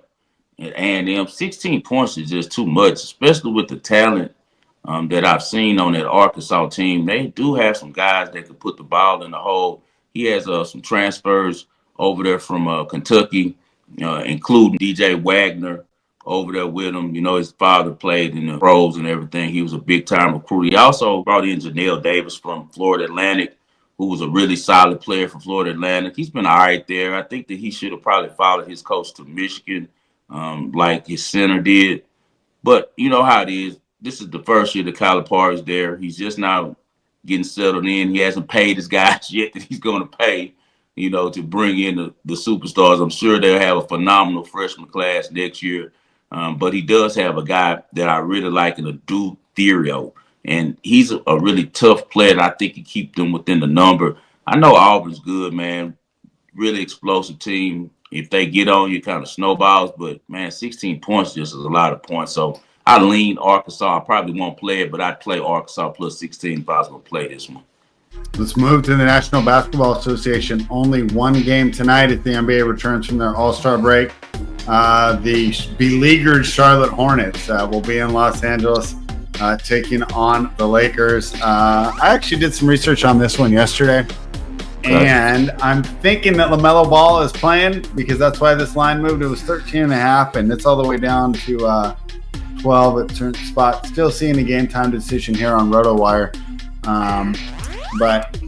at A&M. 16 points is just too much, especially with the talent that I've seen on that Arkansas team. They do have some guys that can put the ball in the hole. He has some transfers over there from Kentucky, including DJ Wagner over there with him. You know, his father played in the pros and everything. He was a big-time recruit. He also brought in Janelle Davis from Florida Atlantic, who was a really solid player for Florida Atlantic. He's been all right there. I think that he should have probably followed his coach to Michigan, like his center did. But you know how it is. This is the first year that Calipari is there. He's just now getting settled in. He hasn't paid his guys yet that he's going to pay, you know, to bring in the superstars. I'm sure they'll have a phenomenal freshman class next year. But he does have a guy that I really like in a Duke Therio. And he's a really tough player. And I think he keeps them within the number. I know Auburn's good, man. Really explosive team. If they get on you, kind of snowballs. But, man, 16 points just is a lot of points. So I lean Arkansas. I probably won't play it, but I'd play Arkansas plus 16 if I was going to play this one. Let's move to the National Basketball Association. Only one game tonight as the NBA returns from their All-Star break. The beleaguered Charlotte Hornets will be in Los Angeles taking on the Lakers. I actually did some research on this one yesterday. And I'm thinking that LaMelo Ball is playing because that's why this line moved. It was 13.5, and it's all the way down to 12 at certain spot. Still seeing the game time decision here on RotoWire. But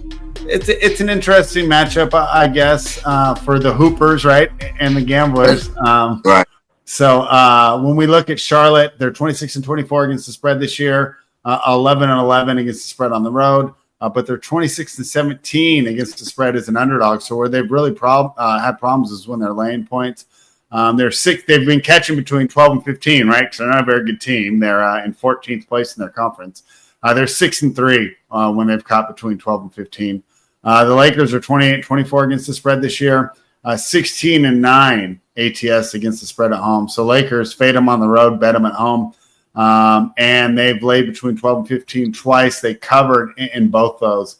it's an interesting matchup, I guess, for the Hoopers, right, and the Gamblers. Right. So when we look at Charlotte, they're 26-24 against the spread this year, 11-11 against the spread on the road. But they're 26-17 against the spread as an underdog. So where they've really had problems is when they're laying points. They've been catching between 12 and 15, right? Because they're not a very good team. They're in 14th place in their conference. They're 6-3 when they've caught between 12 and 15. The Lakers are 28-24 against the spread this year, 16-9 ATS against the spread at home. So Lakers fade them on the road, bet them at home. And they've laid between 12 and 15 twice. They covered in both those.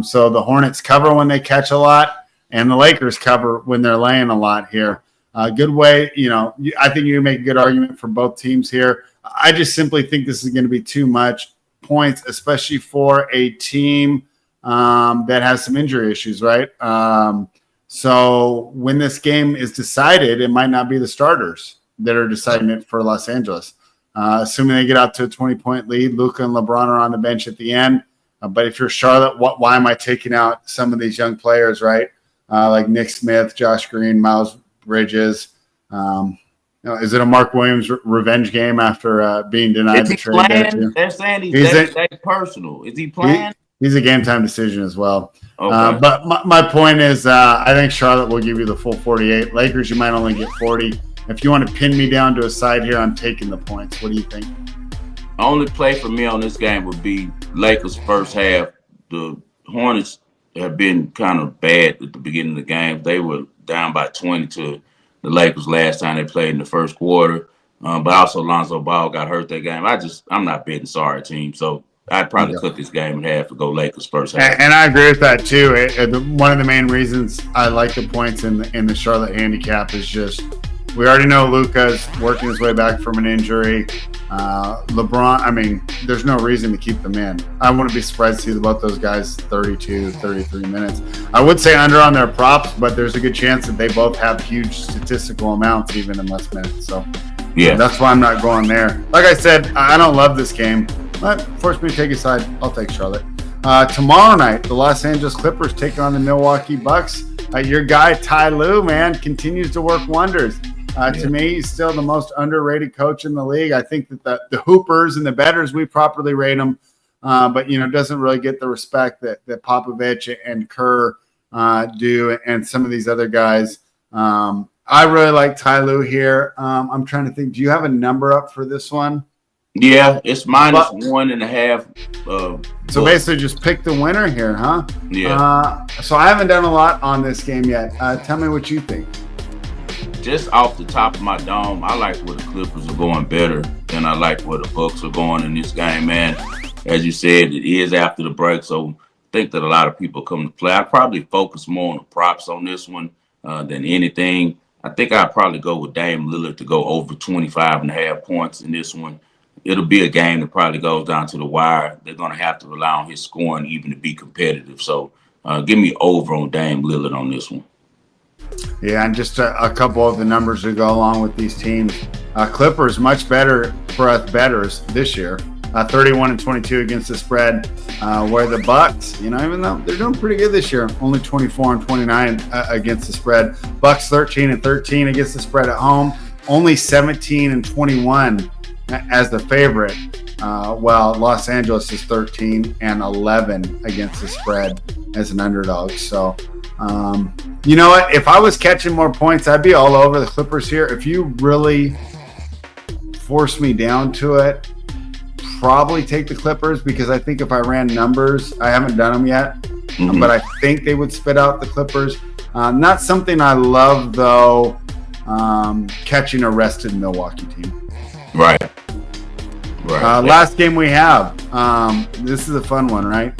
So the Hornets cover when they catch a lot, and the Lakers cover when they're laying a lot here. Good way, I think you make a good argument for both teams here. I just simply think this is going to be too much points, especially for a team that has some injury issues, right? So when this game is decided, it might not be the starters that are deciding it for Los Angeles. Assuming they get out to a 20-point lead, Luka and LeBron are on the bench at the end. But if you're Charlotte, why am I taking out some of these young players, right? Like Nick Smith, Josh Green, Miles Bridges. Is it a Mark Williams revenge game after being denied the trade? They're saying he's personal. Is he playing? He's a game time decision as well. Okay. But my point is, I think Charlotte will give you the full 48. Lakers, you might only get 40. If you want to pin me down to a side here, I'm taking the points. What do you think? Only play for me on this game would be Lakers first half. The Hornets have been kind of bad at the beginning of the game. They were down by 20 to the Lakers last time they played in the first quarter. But also Lonzo Ball got hurt that game. I'm not betting sorry team. So I'd probably cut this game in half to go Lakers first half. And I agree with that too. One of the main reasons I like the points in the Charlotte handicap is just we already know Luka's working his way back from an injury. LeBron, there's no reason to keep them in. I wouldn't be surprised to see both those guys 32, 33 minutes. I would say under on their props, but there's a good chance that they both have huge statistical amounts even in less minutes. So yeah, that's why I'm not going there. Like I said, I don't love this game, but force me to take a side. I'll take Charlotte. Tomorrow night, the Los Angeles Clippers take on the Milwaukee Bucks. Your guy, Ty Lue, man, continues to work wonders. To me, he's still the most underrated coach in the league. I think that the Hoopers and the bettors, we properly rate him, but doesn't really get the respect that Popovich and Kerr do, and some of these other guys. I really like Ty Lue here. I'm trying to think. Do you have a number up for this one? Yeah, it's -1.5. So basically, just pick the winner here, huh? Yeah. So I haven't done a lot on this game yet. Tell me what you think. Just off the top of my dome, I like where the Clippers are going better than I like where the Bucks are going in this game, man. As you said, it is after the break, so I think that a lot of people come to play. I'd probably focus more on the props on this one than anything. I think I'd probably go with Dame Lillard to go over 25.5 points in this one. It'll be a game that probably goes down to the wire. They're going to have to rely on his scoring even to be competitive. So give me over on Dame Lillard on this one. Yeah, and just a couple of the numbers to go along with these teams. Clippers much better for us bettors this year. 31-22 against the spread. Where the Bucks, even though they're doing pretty good this year, only 24-29 against the spread. Bucks 13-13 against the spread at home. Only 17-21 as the favorite. While Los Angeles is 13-11 against the spread as an underdog. So. You know what? If I was catching more points, I'd be all over the Clippers here. If you really force me down to it, probably take the Clippers because I think if I ran numbers, I haven't done them yet, but I think they would spit out the Clippers. Not something I love, though, catching a rested Milwaukee team. Right. Last game we have. This is a fun one, right?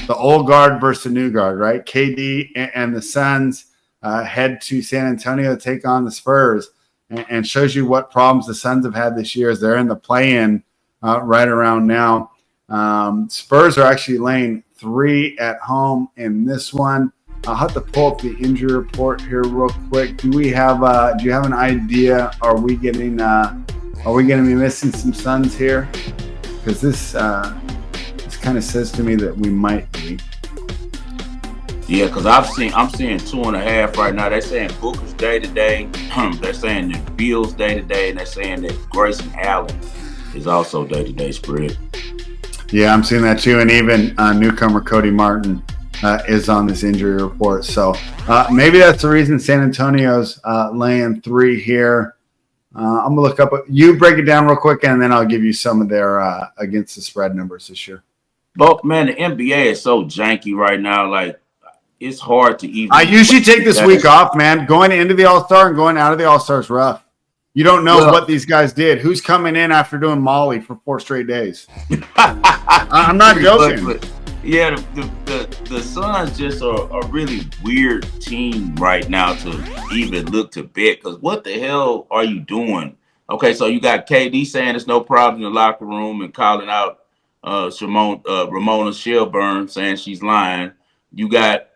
The old guard versus the new guard, right? KD and the Suns head to San Antonio to take on the Spurs, and shows you what problems the Suns have had this year as they're in the play-in right around now. Spurs are actually laying 3 at home in this one. I'll have to pull up the injury report here real quick. Do you have an idea? Are we going to be missing some Suns here? Because this kind of says to me that we might be. Yeah, because I'm seeing 2.5 right now. They're saying Booker's day to day. They're saying that Beal's day to day, and they're saying that Grayson Allen is also day to day spread. Yeah, I'm seeing that too, and even newcomer Cody Martin is on this injury report. So maybe that's the reason San Antonio's laying 3 here. I'm gonna look up. You break it down real quick, and then I'll give you some of their against the spread numbers this year. But man, the NBA is so janky right now. Like it's hard to even. I usually take this week off, man. Going into the All-Star and going out of the All-Star is rough. You don't know what these guys did. Who's coming in after doing Molly for 4 straight days? I'm not joking. Yeah, the Suns just are a really weird team right now to even look to bet. Because what the hell are you doing? Okay, so you got KD saying there's no problem in the locker room and calling out Ramona Shelburne saying she's lying. You got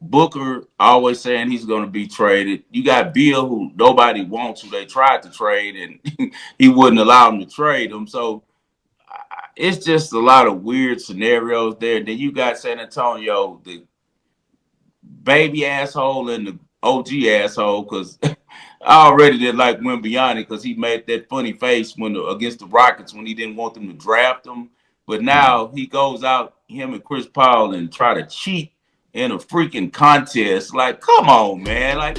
Booker always saying he's going to be traded. You got Bill, who nobody wants, who they tried to trade, and he wouldn't allow them to trade him. So it's just a lot of weird scenarios there. Then you got San Antonio, the baby asshole and the OG asshole, because I already didn't like Wimbiani because he made that funny face against the Rockets when he didn't want them to draft him. But now he goes out, him and Chris Paul, and try to cheat in a freaking contest. Like, come on, man. Like,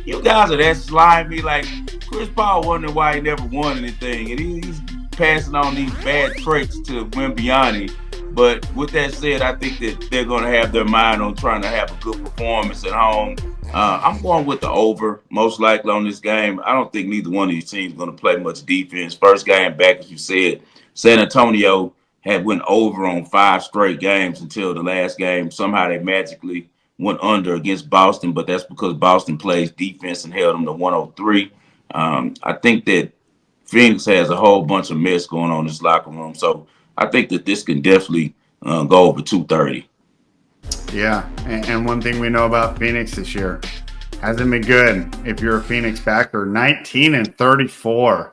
you guys are that slimy. Like, Chris Paul wondering why he never won anything. And he's passing on these bad traits to Wimbiani. But with that said, I think that they're going to have their mind on trying to have a good performance at home. I'm going with the over, most likely, on this game. I don't think neither one of these teams is going to play much defense. First game back, as you said, San Antonio had went over on 5 straight games until the last game. Somehow they magically went under against Boston, but that's because Boston plays defense and held them to 103. I think that Phoenix has a whole bunch of mess going on in this locker room. So I think that this can definitely go over 230. Yeah, and one thing we know about Phoenix this year hasn't been good. If you're a Phoenix backer, 19-34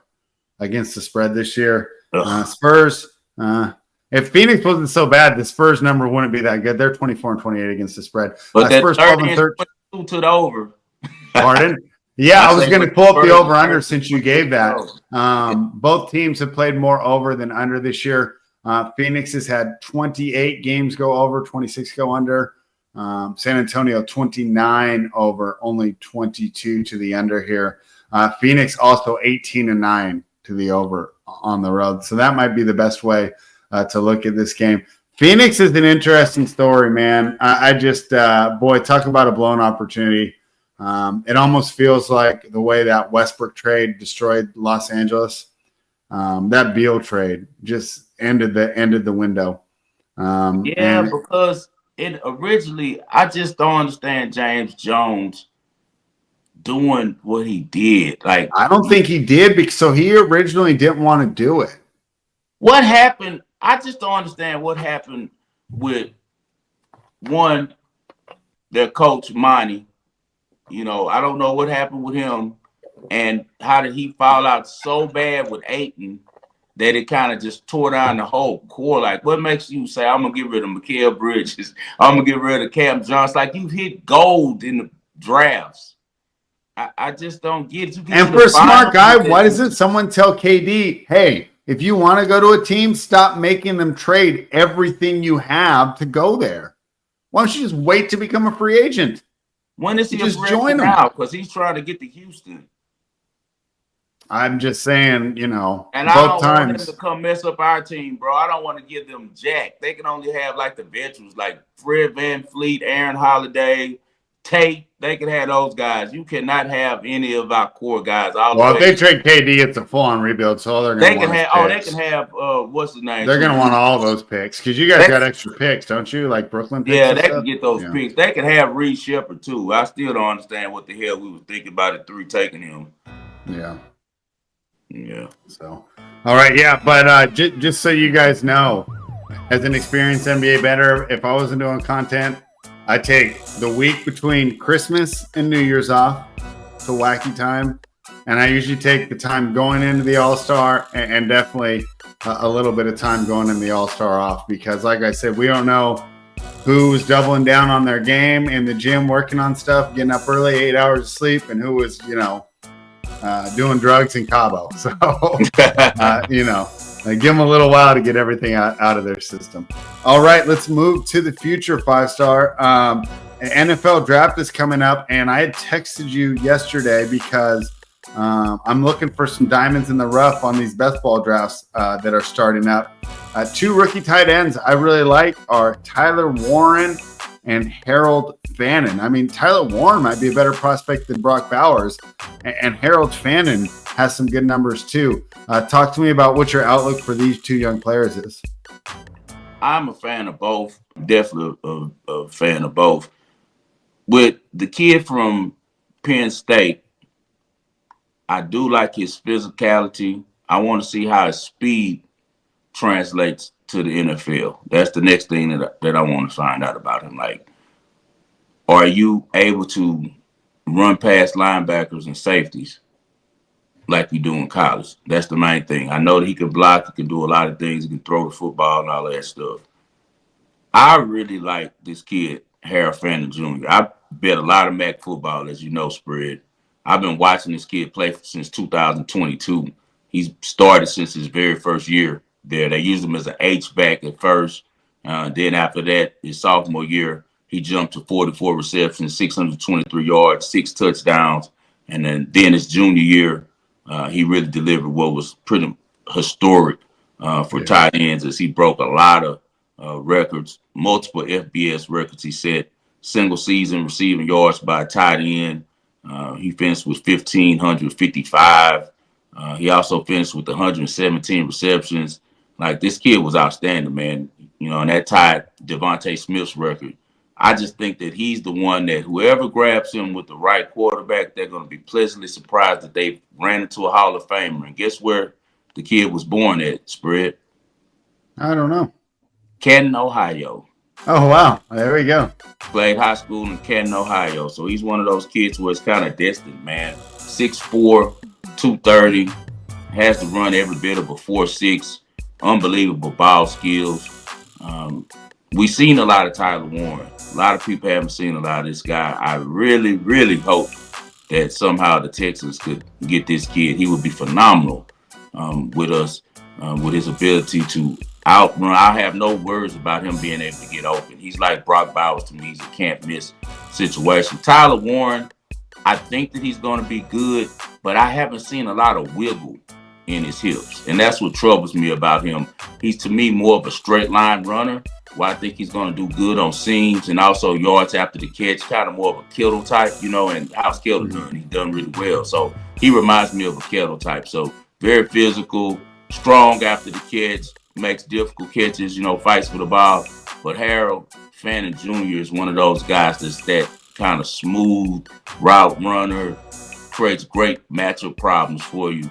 against the spread this year. Spurs. If Phoenix wasn't so bad, the Spurs number wouldn't be that good. They're 24-28 against the spread. But that Spurs 30 to the over. Pardon? Yeah, I was going to pull up the over-under since you gave that. Both teams have played more over than under this year. Phoenix has had 28 games go over, 26 go under. San Antonio, 29 over, only 22 to the under here. Phoenix also 18-9 to the over on the road. So that might be the best way to look at this game. Phoenix is an interesting story, man. I just, boy, talk about a blown opportunity. It almost feels like the way that Westbrook trade destroyed Los Angeles. That Beal trade just ended the window. Because it originally, I just don't understand James Jones doing what he did. Like, I don't think he did because he originally didn't want to do it. What happened? I just don't understand what happened with their coach Monty. I don't know what happened with him, and how did he fall out so bad with Ayton that it kind of just tore down the whole core. Like, what makes you say, I'm going to get rid of Mikal Bridges, I'm going to get rid of Cam Johnson? Like, you've hit gold in the drafts. I just don't get it. And for a smart guy, why doesn't someone tell KD, hey, if you want to go to a team, stop making them trade everything you have to go there? Why don't you just wait to become a free agent? When is he just join him now? Because he's trying to get to Houston. I'm just saying, and both I don't times. want them to come mess up our team, bro. I don't want to give them jack. They can only have like the veterans, like Fred VanVleet, Aaron Holiday, Tate. They can have those guys. You cannot have any of our core guys. If they trade KD, it's a full-on rebuild. So they're going to want they can have what's his name? They're going to want all those picks because you guys got extra picks, don't you? Like Brooklyn picks. Yeah, they can get those picks. They can have Reed Shepard too. I still don't understand what the hell we were thinking about at 3 taking him. Yeah. So, all right. Yeah. But just so you guys know, as an experienced NBA bettor, if I wasn't doing content, I take the week between Christmas and New Year's off to wacky time. And I usually take the time going into the All-Star and definitely a little bit of time going in the All-Star off because, like I said, we don't know who's doubling down on their game in the gym, working on stuff, getting up early, 8 hours of sleep, and who was, doing drugs in Cabo. So, give them a little while to get everything out of their system. All right, let's move to the future 5-star. NFL draft is coming up, and I had texted you yesterday because I'm looking for some diamonds in the rough on these best ball drafts that are starting up. 2 rookie tight ends I really like are Tyler Warren and Harold Fannin. I mean, Tyler Warren might be a better prospect than Brock Bowers, and Harold Fannin has some good numbers too. Talk to me about what your outlook for these 2 young players is. I'm a fan of both. Definitely a fan of both. With the kid from Penn State, I do like his physicality. I want to see how his speed translates to the NFL. That's the next thing that I want to find out about him. Like, are you able to run past linebackers and safeties like you do in college? That's the main thing. I know that he can block, he can do a lot of things, he can throw the football and all that stuff. I really like this kid, Harold Fannin Jr. I bet a lot of MAC football, as you know, Spread. I've been watching this kid play since 2022. He's started since his very first year there. They used him as an H-back at first. Then after that, his sophomore year, he jumped to 44 receptions, 623 yards, 6 touchdowns. And then his junior year, he really delivered what was pretty historic for Yeah. tight ends as he broke a lot of records, multiple FBS records. He set single season receiving yards by a tight end. He finished with 1,555. He also finished with 117 receptions. Like, this kid was outstanding, man. You know, and that tied Devontae Smith's record. I just think that he's the one that whoever grabs him with the right quarterback, they're going to be pleasantly surprised that they ran into a Hall of Famer. And guess where the kid was born at, Spread? I don't know. Canton, Ohio. Oh wow, there we go. Played high school in Canton, Ohio. So he's one of those kids where it's kind of destined, man. 6'4", 230, has to run every bit of a 4.6. Unbelievable ball skills. Um, we've seen a lot of Tyler Warren. A lot of people haven't seen a lot of this guy. I really, really hope that somehow the Texans could get this kid. He would be phenomenal with us, with his ability to outrun. I have no words about him being able to get open. He's like Brock Bowers to me. He's a can't miss situation. Tyler Warren, I think that he's going to be good, but I haven't seen a lot of wiggle in his hips. And that's what troubles me about him. He's, to me, more of a straight line runner, where I think he's going to do good on seams and also yards after the catch, kind of more of a Kittle type, you know, and how's Kittle done? He's done really well. So he reminds me of a Kittle type. So very physical, strong after the catch, makes difficult catches, you know, fights for the ball. But Harold Fannin Jr. is one of those guys that's that kind of smooth route runner, creates great matchup problems for you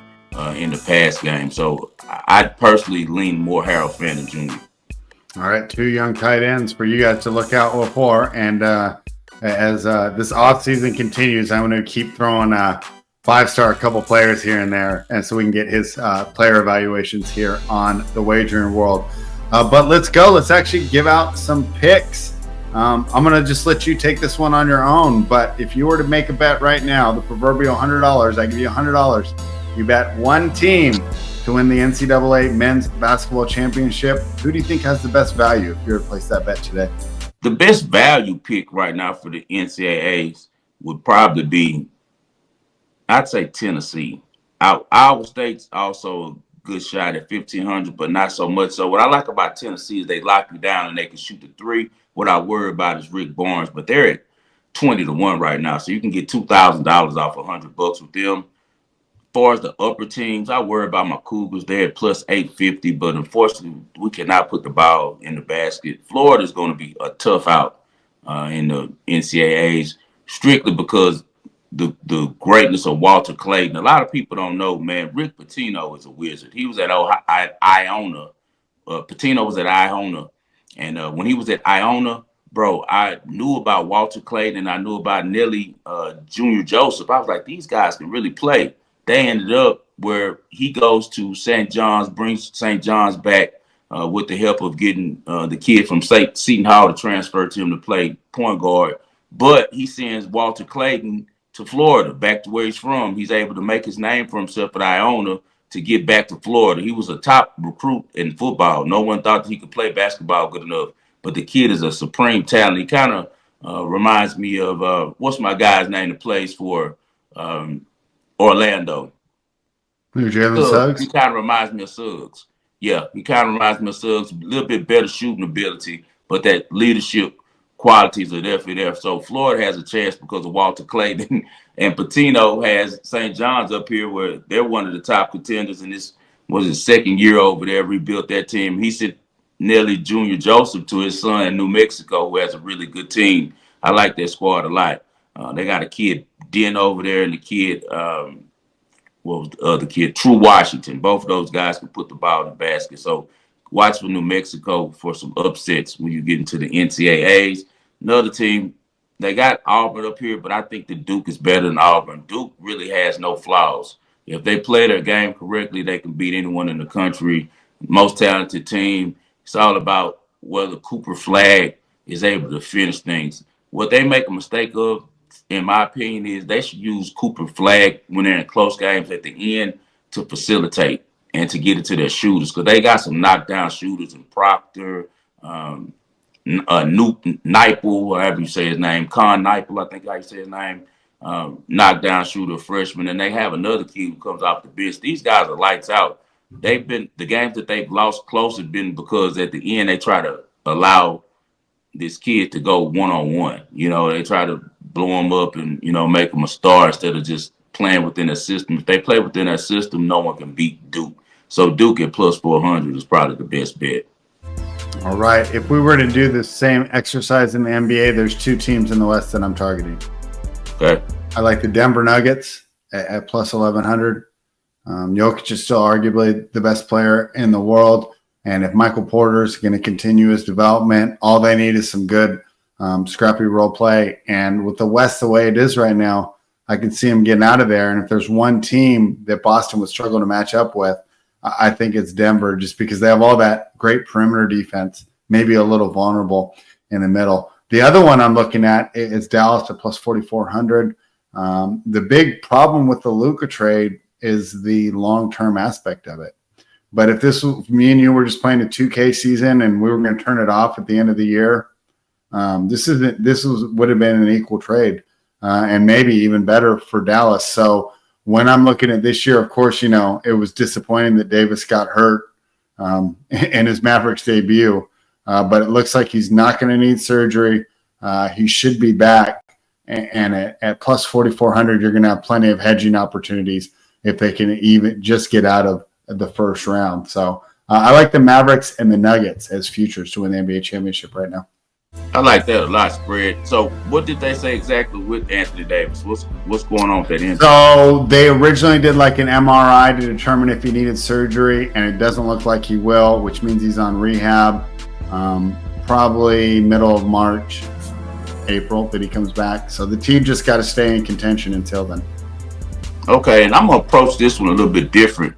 in the pass game. So I personally lean more Harold Fannin Jr. All right, two young tight ends for you guys to look out for. And as this offseason continues, I'm going to keep throwing five-star couple players here and there, and so we can get his player evaluations here on the Wagering World. But let's go. Let's actually give out some picks. I'm going to just let you take this one on your own. But if you were to make a bet right now, the proverbial $100, I give you $100. You bet one team to win the NCAA Men's Basketball Championship. Who do you think has the best value if you were to place that bet today? The best value pick right now for the NCAAs would probably be, I'd say, Tennessee. Iowa State's also a good shot at 1,500, but not so much. So what I like about Tennessee is they lock you down and they can shoot the three. What I worry about is Rick Barnes, but they're at 20-1 right now, so you can get $2,000 off $100 with them. As far as the upper teams, I worry about my Cougars. They're at plus 850, but unfortunately, we cannot put the ball in the basket. Florida's going to be a tough out in the NCAAs, strictly because the greatness of Walter Clayton. A lot of people don't know, man. Rick Pitino is a wizard. He was at Iona. Pitino was at Iona, and when he was at Iona, bro, I knew about Walter Clayton and I knew about Nelly Jr. Joseph. I was like, these guys can really play. They ended up where he goes to St. John's, brings St. John's back with the help of getting the kid from Seton Hall to transfer to him to play point guard. But he sends Walter Clayton to Florida, back to where he's from. He's able to make his name for himself at Iona to get back to Florida. He was a top recruit in football. No one thought that he could play basketball good enough. But the kid is a supreme talent. He kind of reminds me of, what's my guy's name that plays for Orlando? Jalen Suggs? He kind of reminds me of Suggs. Yeah, he kind of reminds me of Suggs. A little bit better shooting ability, but that leadership qualities are definitely there. So Florida has a chance because of Walter Clayton. And Pitino has St. John's up here where they're one of the top contenders, and this was his second year over there, rebuilt that team. He said Nelly Jr. Joseph to his son in New Mexico, who has a really good team. I like that squad a lot. They got a kid Den over there, and the kid what was the other kid? True Washington. Both of those guys can put the ball in the basket. So watch for New Mexico for some upsets when you get into the NCAAs. Another team, they got Auburn up here, but I think the Duke is better than Auburn. Duke really has no flaws. If they play their game correctly, they can beat anyone in the country. Most talented team. It's all about whether Cooper Flag is able to finish things. What they make a mistake of, in my opinion, is they should use Cooper Flag when they're in close games at the end to facilitate and to get it to their shooters, because they got some knockdown shooters in Proctor, um, Nuke Nipel, however you say his name, Con Nipel, I think how you say his name, knockdown shooter, freshman, and they have another kid who comes off the bench. These guys are lights out. They've been the games that they've lost close have been because at the end they try to allow this kid to go one on one. You know, they try to blow him up and make him a star instead of just playing within a system. If they play within that system, no one can beat Duke. So Duke at plus 400 is probably the best bet. All right. If we were to do the same exercise in the NBA, there's two teams in the West that I'm targeting. Okay. I like the Denver Nuggets at plus 1,100. Jokic is still arguably the best player in the world. And if Michael Porter is going to continue his development, all they need is some good, scrappy role play. And with the West the way it is right now, I can see him getting out of there. And if there's one team that Boston would struggle to match up with, I think it's Denver, just because they have all that great perimeter defense, maybe a little vulnerable in the middle. The other one I'm looking at is Dallas at plus 4,400. The big problem with the Luka trade is the long-term aspect of it. But if this was me and you were just playing a 2K season and we were going to turn it off at the end of the year, would have been an equal trade, and maybe even better for Dallas. So when I'm looking at this year, of course, it was disappointing that Davis got hurt in his Mavericks debut, but it looks like he's not going to need surgery. He should be back, and at plus 4,400, you're going to have plenty of hedging opportunities if they can even just get out of the first round. So I like the Mavericks and the Nuggets as futures to win the NBA championship right now. I like that a lot, Spread. So what did they say exactly with Anthony Davis? What's going on with that injury? So they originally did like an MRI to determine if he needed surgery, and it doesn't look like he will, which means he's on rehab, probably middle of March, April that he comes back. So the team just got to stay in contention until then. Okay, and I'm going to approach this one a little bit different.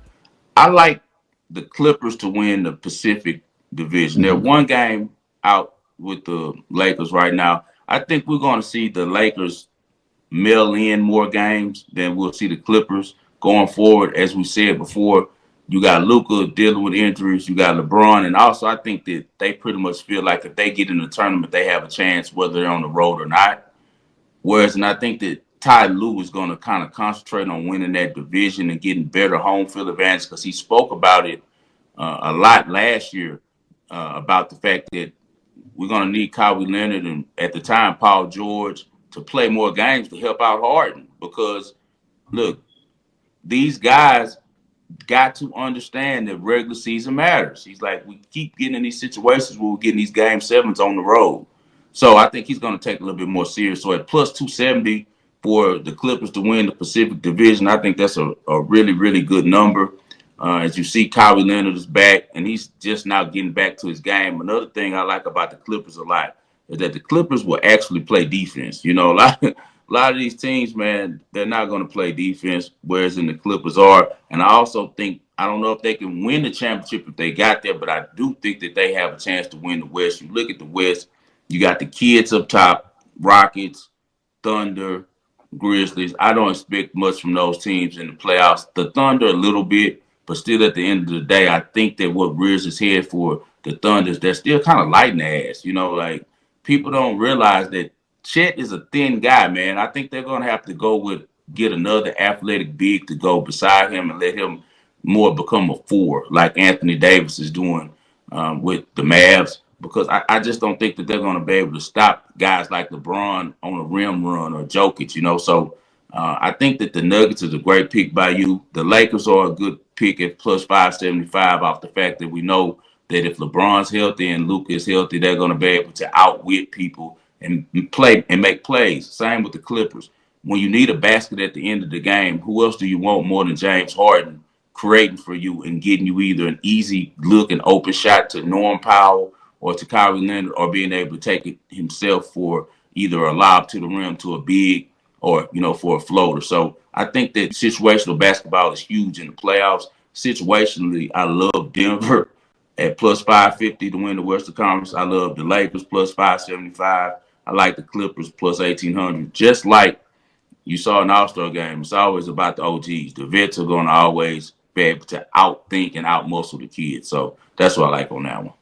I like the Clippers to win the Pacific Division. They're one game out with the Lakers right now. I think we're going to see the Lakers mail in more games than we'll see the Clippers going forward. As we said before, you got Luka dealing with injuries. You got LeBron. And also, I think that they pretty much feel like if they get in the tournament, they have a chance whether they're on the road or not. Whereas, and I think that Ty Lue is going to kind of concentrate on winning that division and getting better home field advantage, because he spoke about it a lot last year about the fact that we're going to need Kawhi Leonard and, at the time, Paul George to play more games to help out Harden. Because, look, these guys got to understand that regular season matters. He's like, we keep getting in these situations where we're getting these game sevens on the road. So I think he's going to take a little bit more serious. So at plus 270 for the Clippers to win the Pacific Division, I think that's a really, really good number. As you see, Kawhi Leonard is back, and he's just now getting back to his game. Another thing I like about the Clippers a lot is that the Clippers will actually play defense. A lot of these teams, man, they're not going to play defense, whereas in the Clippers are. And I also think, I don't know if they can win the championship if they got there, but I do think that they have a chance to win the West. You look at the West, you got the kids up top, Rockets, Thunder, Grizzlies. I don't expect much from those teams in the playoffs. The Thunder a little bit, but still at the end of the day, I think that what rears his head for the Thunders, they're still kind of lighting the ass. Like people don't realize that Chet is a thin guy, man. I think they're going to have to get another athletic big to go beside him and let him more become a four, like Anthony Davis is doing with the Mavs, because I just don't think that they're going to be able to stop guys like LeBron on a rim run or Jokic. So I think that the Nuggets is a great pick by you. The Lakers are a good pick at plus 575 off the fact that we know that if LeBron's healthy and Luka is healthy, they're going to be able to outwit people and play and make plays. Same with the Clippers. When you need a basket at the end of the game, who else do you want more than James Harden creating for you and getting you either an easy look and open shot to Norm Powell or to Kyrie Leonard, or being able to take it himself for either a lob to the rim to a big, or for a floater. So I think that situational basketball is huge in the playoffs. Situationally, I love Denver at plus 550 to win the Western Conference. I love the Lakers plus 575. I like the Clippers plus 1800. Just like you saw an All-Star game, it's always about the OGs. The vets are going to always be able to outthink and outmuscle the kids. So that's what I like on that one.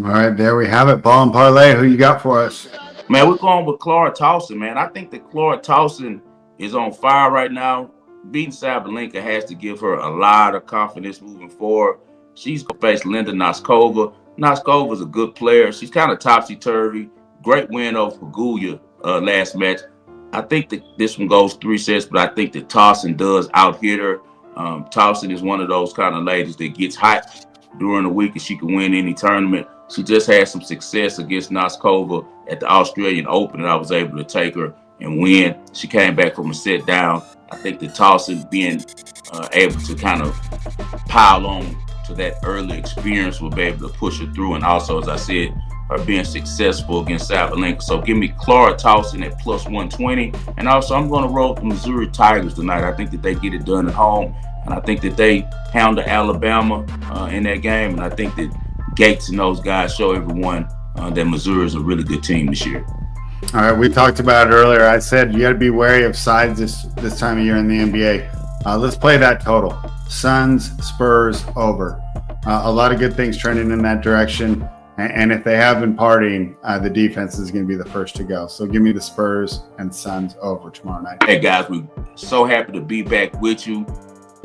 All right, there we have it. Ball and parlay. Who you got for us? Man, we're going with Clara Towson, man. I think that Clara Towson is on fire right now. Beating Sabalenka has to give her a lot of confidence moving forward. She's going to face Linda Noskova. Noskova's a good player. She's kind of topsy-turvy. Great win over Pagulia last match. I think that this one goes 3 sets, but I think that Towson does out-hit her. Towson is one of those kind of ladies that gets hot during the week and she can win any tournament. She just had some success against Noskova at the Australian Open, and I was able to take her and win. She came back from a set down. I think that Towson being able to kind of pile on to that early experience will be able to push her through. And also, as I said, her being successful against Sabalenka. So give me Clara Towson at plus 120. And also, I'm going to roll with the Missouri Tigers tonight. I think that they get it done at home. And I think that they pound Alabama in that game. And I think that Gates and those guys show everyone that Missouri is a really good team this year. All right, we talked about it earlier. I said you got to be wary of sides this time of year in the NBA. Let's play that total. Suns, Spurs, over. A lot of good things trending in that direction. And if they have been partying, the defense is going to be the first to go. So give me the Spurs and Suns over tomorrow night. Hey, guys, we're so happy to be back with you.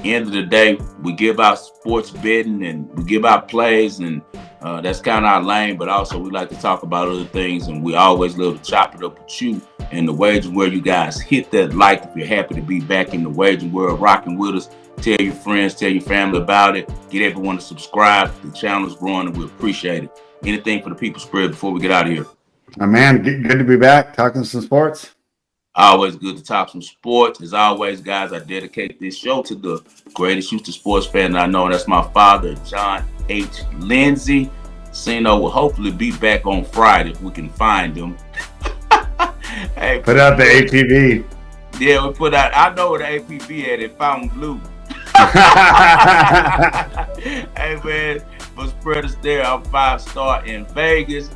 End of the day, we give out sports betting and we give out plays, and that's kind of our lane, but also we like to talk about other things, and we always love to chop it up with you and the Wagering World. You guys hit that like if you're happy to be back in the Wagering World, rocking with us. Tell your friends, tell your family about it. Get everyone to subscribe. The channel is growing and we appreciate it. Anything for the people spread before we get out of here? Man, good to be back talking some sports. Always good to talk some sports. As always, guys, I dedicate this show to the greatest Houston sports fan I know, and that's my father, John H. Lindsay. Sino will hopefully be back on Friday if we can find him. Hey, put out the APB. Yeah, we put out. I know where the APB at in Fontainebleau. Hey, man, for Spread Astaire, I'm 5-star in Vegas.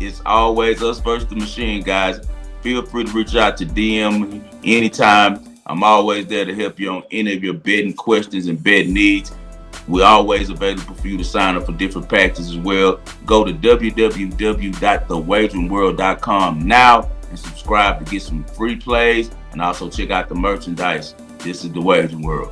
It's always us versus the machine, guys. Feel free to reach out to DM me anytime. I'm always there to help you on any of your betting questions and betting needs. We're always available for you to sign up for different packages as well. Go to www.thewageringworld.com now and subscribe to get some free plays, and also check out the merchandise. This is the Wagering World.